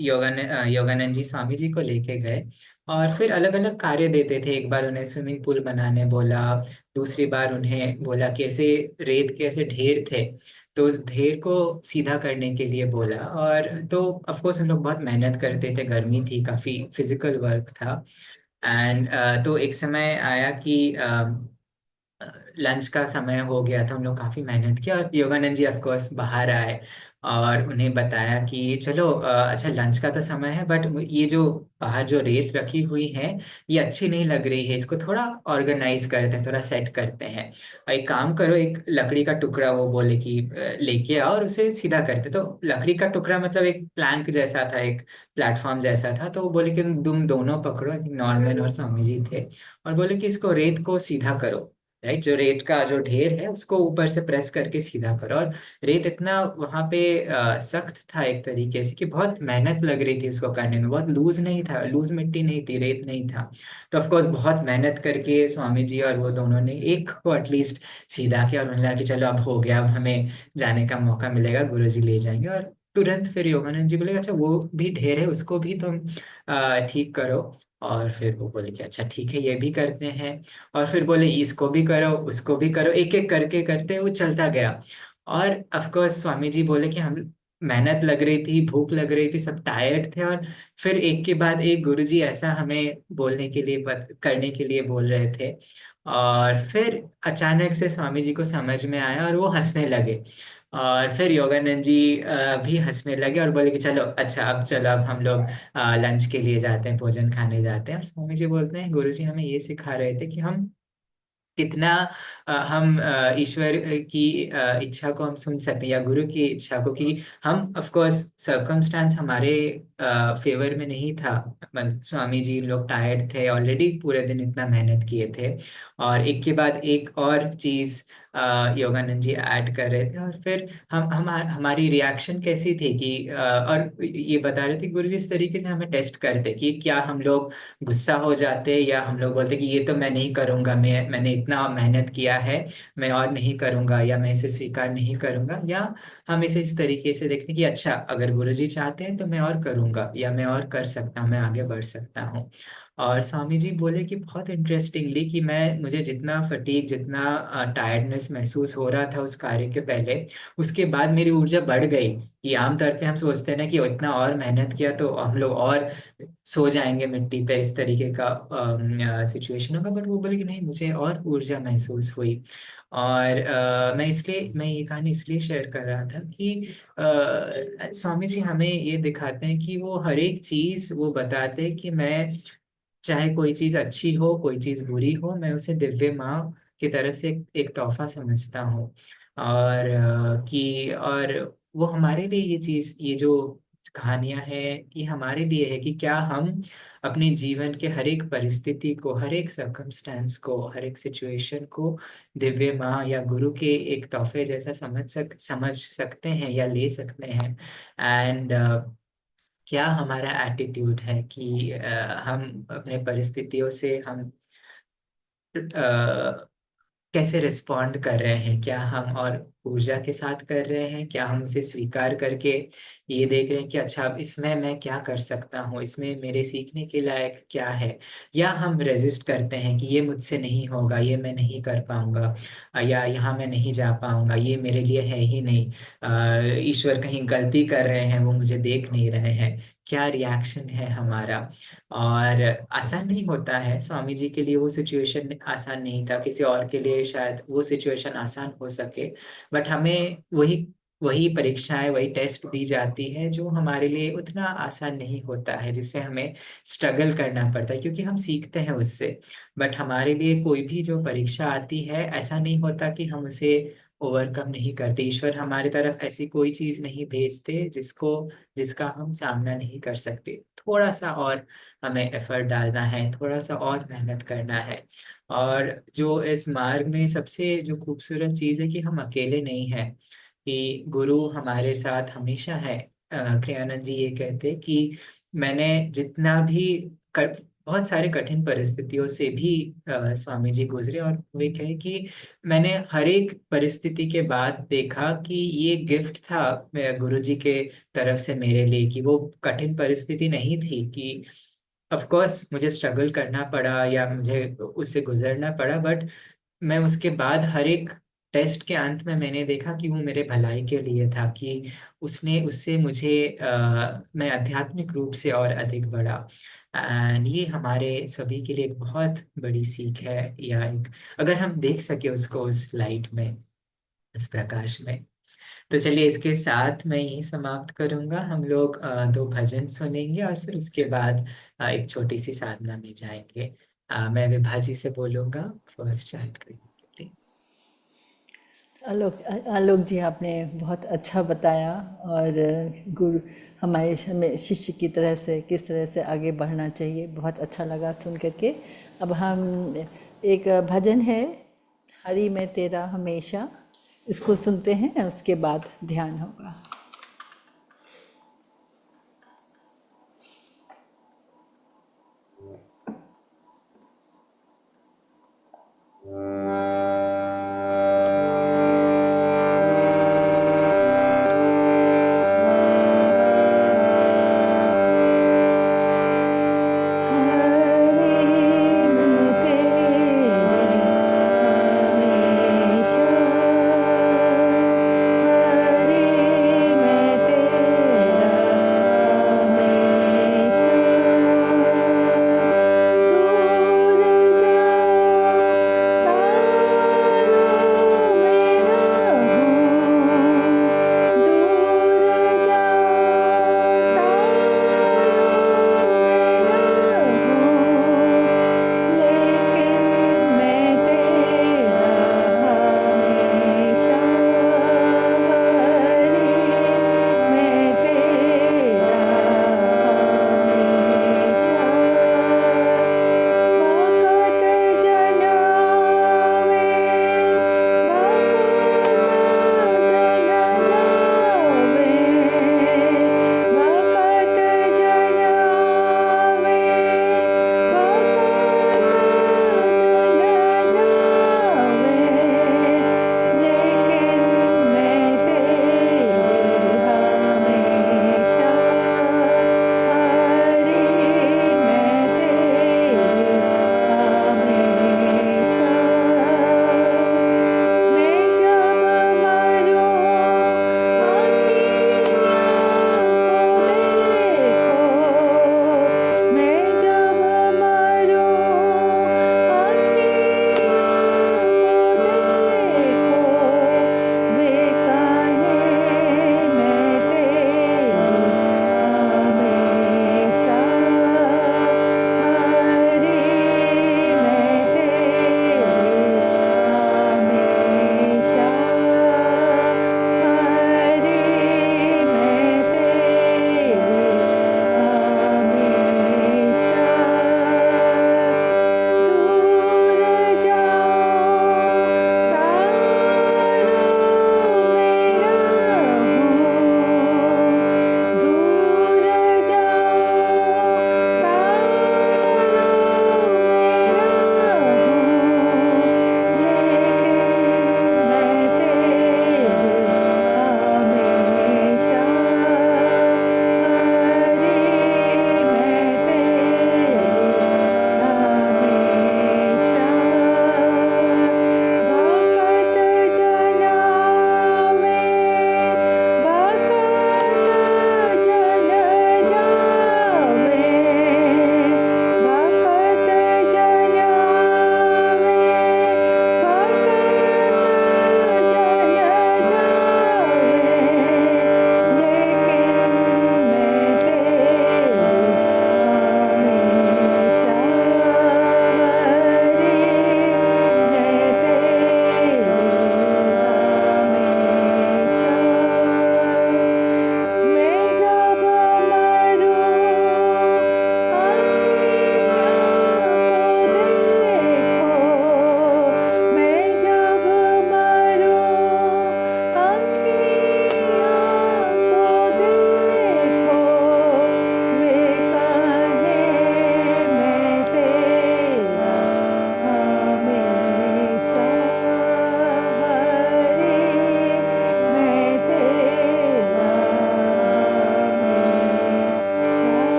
योगानंद जी स्वामी जी को लेके गए, और फिर अलग अलग कार्य देते थे। एक बार उन्हें स्विमिंग पूल बनाने बोला, दूसरी बार उन्हें बोला कि ऐसे रेत के ऐसे ढेर थे, तो उस ढेर को सीधा करने के लिए बोला। और तो ऑफ कोर्स हम लोग बहुत मेहनत करते थे, गर्मी थी, काफी फिजिकल वर्क था। एंड तो एक समय आया कि लंच का समय हो गया था, हम लोग काफी मेहनत किया और योगानंद जी ऑफ कोर्स बाहर आए और उन्हें बताया कि चलो अच्छा लंच का तो समय है, बट ये जो बाहर जो रेत रखी हुई है ये अच्छी नहीं लग रही है, इसको थोड़ा ऑर्गेनाइज करते हैं, थोड़ा सेट करते हैं। और एक काम करो, एक लकड़ी का टुकड़ा, वो बोले कि लेके आओ और उसे सीधा करते। तो लकड़ी का टुकड़ा मतलब एक प्लैंक जैसा था, एक प्लेटफॉर्म जैसा था। तो वो बोले कि तुम दोनों पकड़ो, नॉर्मन और स्वामी जी थे, और बोले कि इसको रेत को सीधा करो। राइट, जो रेत का जो ढेर है उसको ऊपर से प्रेस करके सीधा करो। और रेत इतना वहां पे सख्त था एक तरीके से कि बहुत मेहनत लग रही थी उसको करने में, बहुत लूज नहीं था, लूज मिट्टी नहीं थी, रेत नहीं था। तो ऑफ कोर्स बहुत मेहनत करके स्वामी जी और वो दोनों ने एक को एटलीस्ट सीधा किया और उन्होंने लगा कि चलो अब हो गया, अब हमें जाने का मौका मिलेगा, गुरु जी ले जाएंगे। और तुरंत फिर योगानंद जी बोले अच्छा वो भी ढेर है, उसको भी तुम ठीक करो। और फिर वो बोले कि अच्छा ठीक है, ये भी करते हैं। और फिर बोले इसको भी करो, उसको भी करो, एक एक करके करते वो चलता गया। और ऑफ कोर्स स्वामी जी बोले कि हम, मेहनत लग रही थी, भूख लग रही थी, सब टायर्ड थे, और फिर एक के बाद एक गुरुजी ऐसा हमें बोलने के लिए करने के लिए बोल रहे थे। और फिर अचानक से स्वामी जी को समझ में आया और वो हंसने लगे। और फिर योगानंद जी भी हंसने लगे और बोले कि चलो अच्छा, अब चलो, अब हम लोग लंच के लिए जाते हैं, भोजन खाने जाते हैं। और स्वामी जी बोलते हैं गुरु जी हमें ये सिखा रहे थे कि हम कितना हम ईश्वर की इच्छा को हम सुन सकते हैं, या गुरु की इच्छा को, कि हम ऑफ कोर्स सर्कमस्टांस हमारे फेवर में नहीं था। मतलब स्वामी जी लोग टायर्ड थे ऑलरेडी, पूरे दिन इतना मेहनत किए थे, और एक के बाद एक और चीज योगानंद जी ऐड कर रहे थे। और फिर हम हमारी रिएक्शन कैसी थी कि और ये बता रहे थे गुरु जी, इस तरीके से हमें टेस्ट करते कि क्या हम लोग गुस्सा हो जाते, या हम लोग बोलते कि ये तो मैं नहीं करूंगा, मैंने इतना मेहनत किया है, मैं और नहीं करूंगा, या मैं इसे स्वीकार नहीं करूंगा। या हम इसे इस तरीके से देखते हैं कि अच्छा अगर गुरुजी चाहते हैं तो मैं और करूंगा, या मैं और कर सकता हूँ, मैं आगे बढ़ सकता हूँ। और स्वामी जी बोले कि बहुत इंटरेस्टिंगली कि मुझे जितना फटीग, जितना टायर्डनेस महसूस हो रहा था उस कार्य के पहले, उसके बाद मेरी ऊर्जा बढ़ गई। कि आमतौर पे हम सोचते हैं ना कि इतना और मेहनत किया तो हम लोग और सो जाएंगे मिट्टी पे, इस तरीके का सिचुएशन होगा। बट वो बोले कि नहीं, मुझे और ऊर्जा महसूस हुई। और मैं ये कहानी इसलिए शेयर कर रहा था कि स्वामी जी हमें ये दिखाते हैं कि वो हर एक चीज वो बताते हैं कि मैं, चाहे कोई चीज अच्छी हो, कोई चीज बुरी हो, मैं उसे दिव्य माँ की तरफ से एक तोहफा समझता हूँ। और और वो हमारे लिए ये चीज, ये जो कहानियां हैं, ये हमारे लिए है कि क्या हम अपने जीवन के हर एक परिस्थिति को, हर एक सर्कमस्टेंस को, हर एक सिचुएशन को दिव्य माँ या गुरु के एक तोहफे जैसा समझ सकते हैं या ले सकते हैं। एंड क्या हमारा एटीट्यूड है कि हम अपने परिस्थितियों से हम कैसे रिस्पॉन्ड कर रहे हैं, क्या हम और ऊर्जा के साथ कर रहे हैं, क्या हम उसे स्वीकार करके ये देख रहे हैं कि अच्छा अब इसमें मैं क्या कर सकता हूँ, इसमें मेरे सीखने के लायक क्या है। या हम रेजिस्ट करते हैं कि ये मुझसे नहीं होगा, ये मैं नहीं कर पाऊंगा, या यहाँ मैं नहीं जा पाऊंगा, ये मेरे लिए है ही नहीं, ईश्वर कहीं गलती कर रहे हैं, वो मुझे देख नहीं रहे हैं। क्या रिएक्शन है हमारा। और आसान नहीं होता है, स्वामी जी के लिए वो सिचुएशन आसान नहीं था, किसी और के लिए शायद वो सिचुएशन आसान हो सके। बट हमें वही वही परीक्षाएं, वही टेस्ट दी जाती है जो हमारे लिए उतना आसान नहीं होता है, जिससे हमें स्ट्रगल करना पड़ता है, क्योंकि हम सीखते हैं उससे। बट हमारे लिए कोई भी जो परीक्षा आती है, ऐसा नहीं होता कि हम उसे ओवरकम नहीं करते। ईश्वर हमारी तरफ ऐसी कोई चीज नहीं भेजते जिसका हम सामना नहीं कर सकते। थोड़ा सा और हमें एफर्ट डालना है, थोड़ा सा और मेहनत करना है। और जो इस मार्ग में सबसे जो खूबसूरत चीज़ है कि हम अकेले नहीं हैं, कि गुरु हमारे साथ हमेशा है। क्रियानंद जी ये कहते हैं कि मैंने जितना भी बहुत सारे कठिन परिस्थितियों से भी स्वामी जी गुजरे, और वे कहे कि मैंने हर एक परिस्थिति के बाद देखा कि ये गिफ्ट था गुरु जी के तरफ से मेरे लिए, कि वो कठिन परिस्थिति नहीं थी, कि ऑफ कोर्स मुझे स्ट्रगल करना पड़ा या मुझे उससे गुजरना पड़ा, बट मैं उसके बाद हर एक टेस्ट के अंत में मैंने देखा कि वो मेरे भलाई के लिए था, कि उसने उससे मुझे मैं आध्यात्मिक रूप से और अधिक बढ़ा। एंड ये हमारे सभी के लिए एक बहुत बड़ी सीख है, या एक, अगर हम देख सके उसको उस लाइट में, इस प्रकाश में। तो चलिए, इसके साथ मैं यही समाप्त करूंगा। हम लोग दो भजन सुनेंगे और फिर उसके बाद एक छोटी सी साधना में जाएंगे। मैं विभा जी से बोलूंगा फर्स्ट चैंट करने के लिए। आलोक जी, आपने बहुत अच्छा बताया। और गुरु हमारे हमें शिष्य की तरह से किस तरह से आगे बढ़ना चाहिए, बहुत अच्छा लगा सुन करके। अब हम एक भजन है, हरि में तेरा हमेशा, इसको सुनते हैं, उसके बाद ध्यान होगा।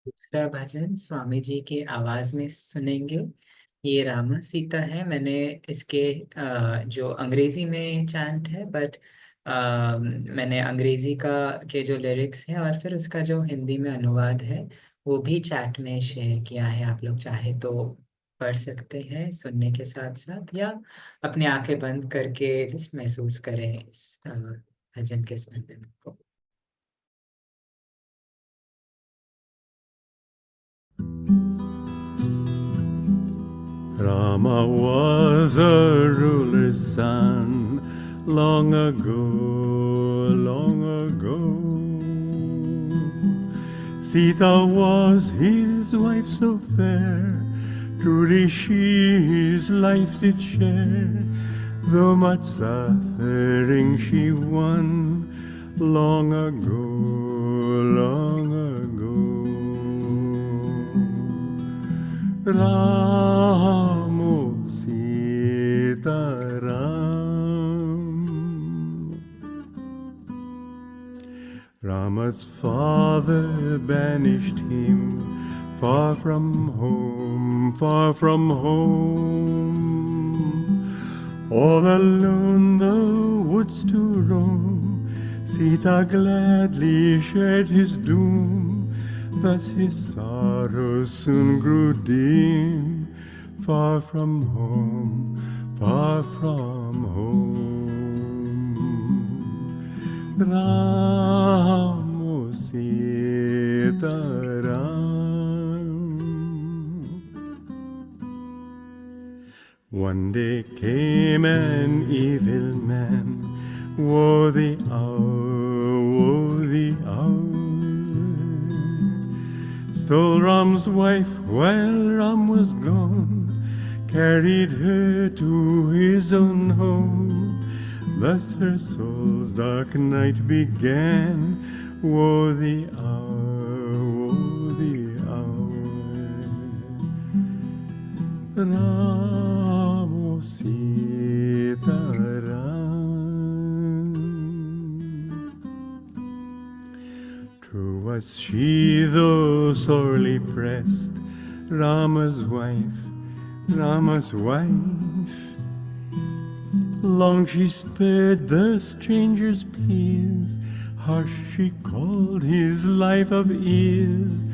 दूसरा भजन स्वामी जी की आवाज में सुनेंगे। ये रामा सीता है। मैंने इसके जो अंग्रेजी में चैंट है, बट मैंने अंग्रेजी का के जो लिरिक्स है और फिर उसका जो हिंदी में अनुवाद है वो भी चैट में शेयर किया है। आप लोग चाहे तो पढ़ सकते हैं सुनने के साथ साथ, या अपनी आंखें बंद करके जस्ट महसूस करें इस भजन के स्पंदन को। Rama was a ruler's son long ago, long ago. Sita was his wife so fair, truly she his life did share, though much suffering she won long ago, long ago. Ramo Sita Ram. Rama's father banished him far from home, far from home. All alone the woods to roam, Sita gladly shared his doom. Thus his sorrow soon grew dim, far from home, far from home. Ramo Sita Ram. One day came an evil man, woe the hour, woe the hour. Stole Ram's wife while Ram was gone, carried her to his own home. Thus her soul's dark night began, woe the hour, woe the hour. Ramo Sita Ram. True was she, though sorely pressed, Rama's wife, Rama's wife. Long she spared the stranger's pleas, harsh she called his life of ease.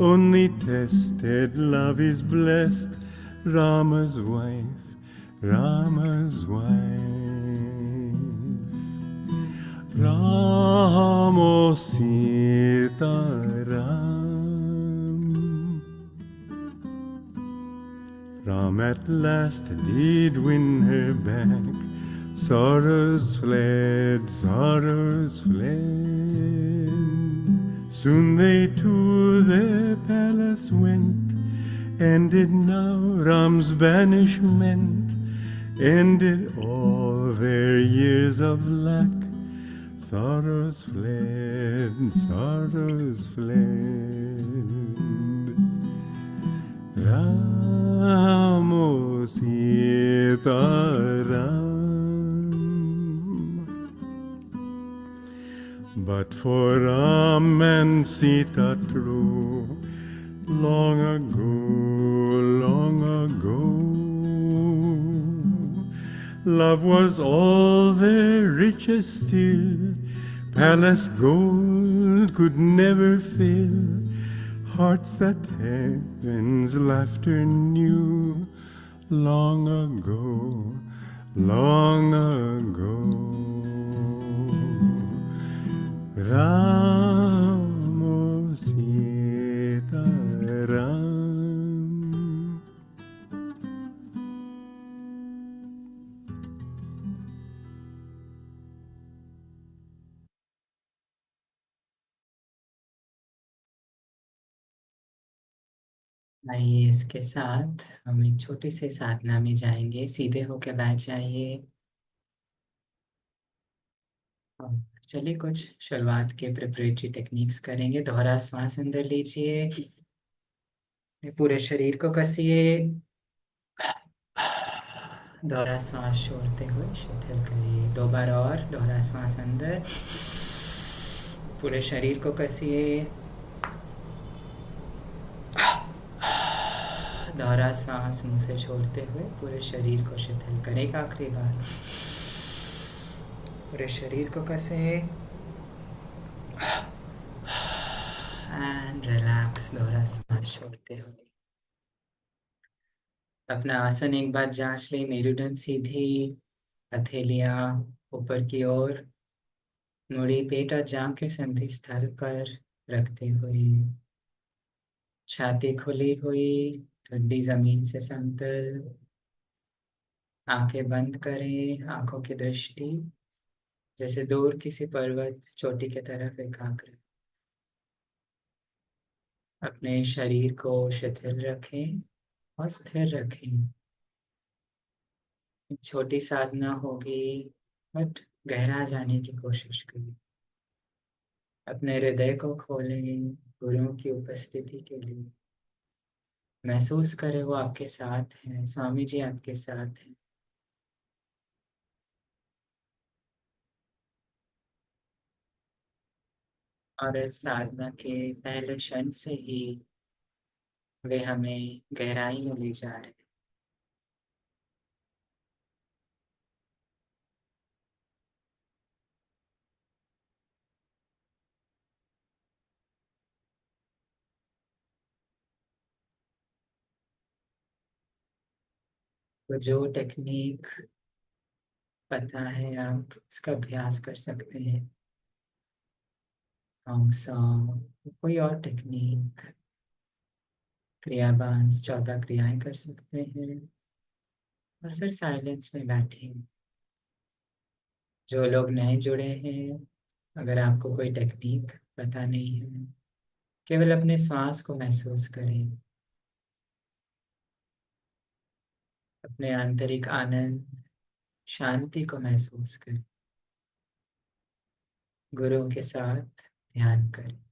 Only tested love is blessed, Rama's wife, Rama's wife. Ramo Sita Ram. Ram at last did win her back, sorrows fled, sorrows fled. Soon they to their palace went, ended now Ram's banishment, ended all their years of lack. Sorrows fled, sorrows fled. Ramo Sita Ram. But for Ram and Sita true, long ago, long ago, love was all their riches still, palace gold could never fill, hearts that heaven's laughter knew, long ago, long ago. Ramo Sita Ram. आइए इसके साथ हम एक छोटी सी साधना में जाएंगे। सीधे होकर बैठ जाइए और चलिए कुछ शुरुआत के प्रिपरेटरी टेक्निक्स करेंगे। दोहरा श्वास अंदर लीजिए, पूरे शरीर को कसिए, दोहरा श्वास छोड़ते हुए शिथिल करिए। 2 बार और दोहरा श्वास अंदर, पूरे शरीर को कसिए, दोहरा सांस मुंह से छोड़ते हुए पूरे शरीर को शिथिल करें एक आखिरी बार। पूरे शरीर को कसें एंड रिलैक्स, दोहरा सांस छोड़ते हुए। अपना आसन एक बार जांच लें, मेरुदंड सीधी, हथेलियां ऊपर की ओर, मुड़ी पेट और जांघ के संधि स्थल पर रखते हुए, छाती खुली हुई, ठंडी जमीन से समतल। आंखें बंद करें, आंखों की दृष्टि जैसे दूर किसी पर्वत चोटी की तरफ एकाग्र। अपने शरीर को शिथिल रखें और स्थिर रखें। एक छोटी साधना होगी, बट गहरा जाने की कोशिश करें। अपने हृदय को खोलें गुरुओं की उपस्थिति के लिए। महसूस करें वो आपके साथ हैं, स्वामी जी आपके साथ हैं। और इस साधना के पहले क्षण से ही वे हमें गहराई में ले जा रहे हैं। तो जो टेक्निक पता है आप उसका अभ्यास कर सकते हैं। हौंसा, कोई और टेक्निक, क्रियाबान 14 क्रियाएं कर सकते हैं और फिर साइलेंस में बैठे। जो लोग नए जुड़े हैं, अगर आपको कोई टेक्निक पता नहीं है, केवल अपने श्वास को महसूस करें। अपने आंतरिक आनंद, शांति को महसूस करें। गुरु के साथ ध्यान करें।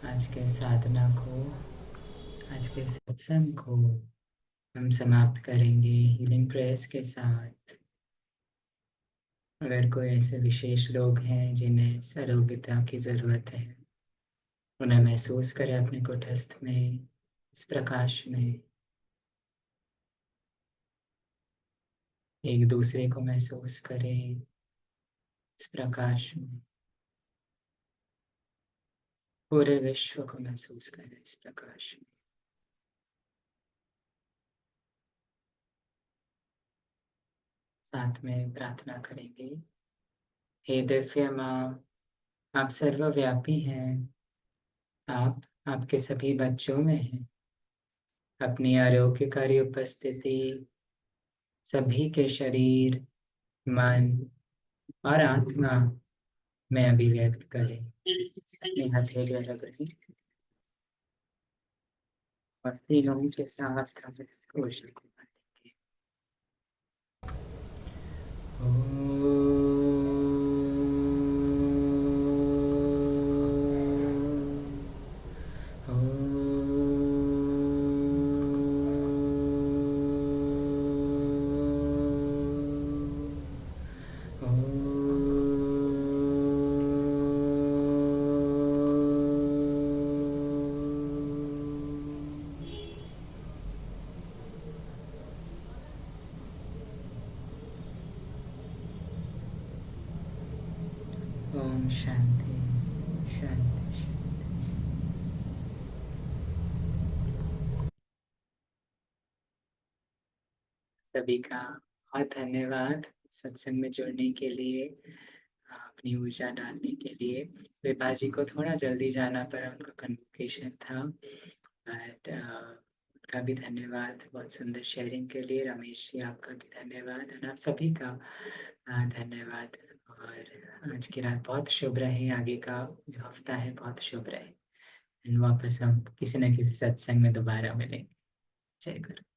आज के साधना को, आज के सत्संग को हम समाप्त करेंगे हीलिंग प्रेयर्स के साथ। अगर कोई ऐसे विशेष लोग हैं जिन्हें इस आरोग्यता की ज़रूरत है, उन्हें महसूस करें अपने कुटस्थ में, इस प्रकाश में। एक दूसरे को महसूस करें इस प्रकाश में। पूरे विश्व को महसूस करें इस प्रकाश में। साथ में प्रार्थना करेंगे। हे दिव्य माँ, आप सर्वव्यापी हैं। आप आपके सभी बच्चों में हैं। अपनी आरोग्यकारी उपस्थिति सभी के शरीर, मन और आत्मा में अभिव्यक्त करें। अपने हथेली रगड़ें और तीनों के साथ हम इस घोषणा को पढ़ेंगे। ओम शांति शांति शांति। सभी का बहुत धन्यवाद सत्संग में जुड़ने के लिए, अपनी ऊर्जा डालने के लिए। विभा जी को थोड़ा जल्दी जाना पड़ा, उनका कन्वोकेशन था, बट उनका भी धन्यवाद बहुत सुंदर शेयरिंग के लिए। रमेश जी आपका भी धन्यवाद, और आप सभी का धन्यवाद। और आज की रात बहुत शुभ रहे, आगे का जो हफ्ता है बहुत शुभ रहे। वापस हम किसी न किसी सत्संग में दोबारा मिलेंगे। जय गुरु।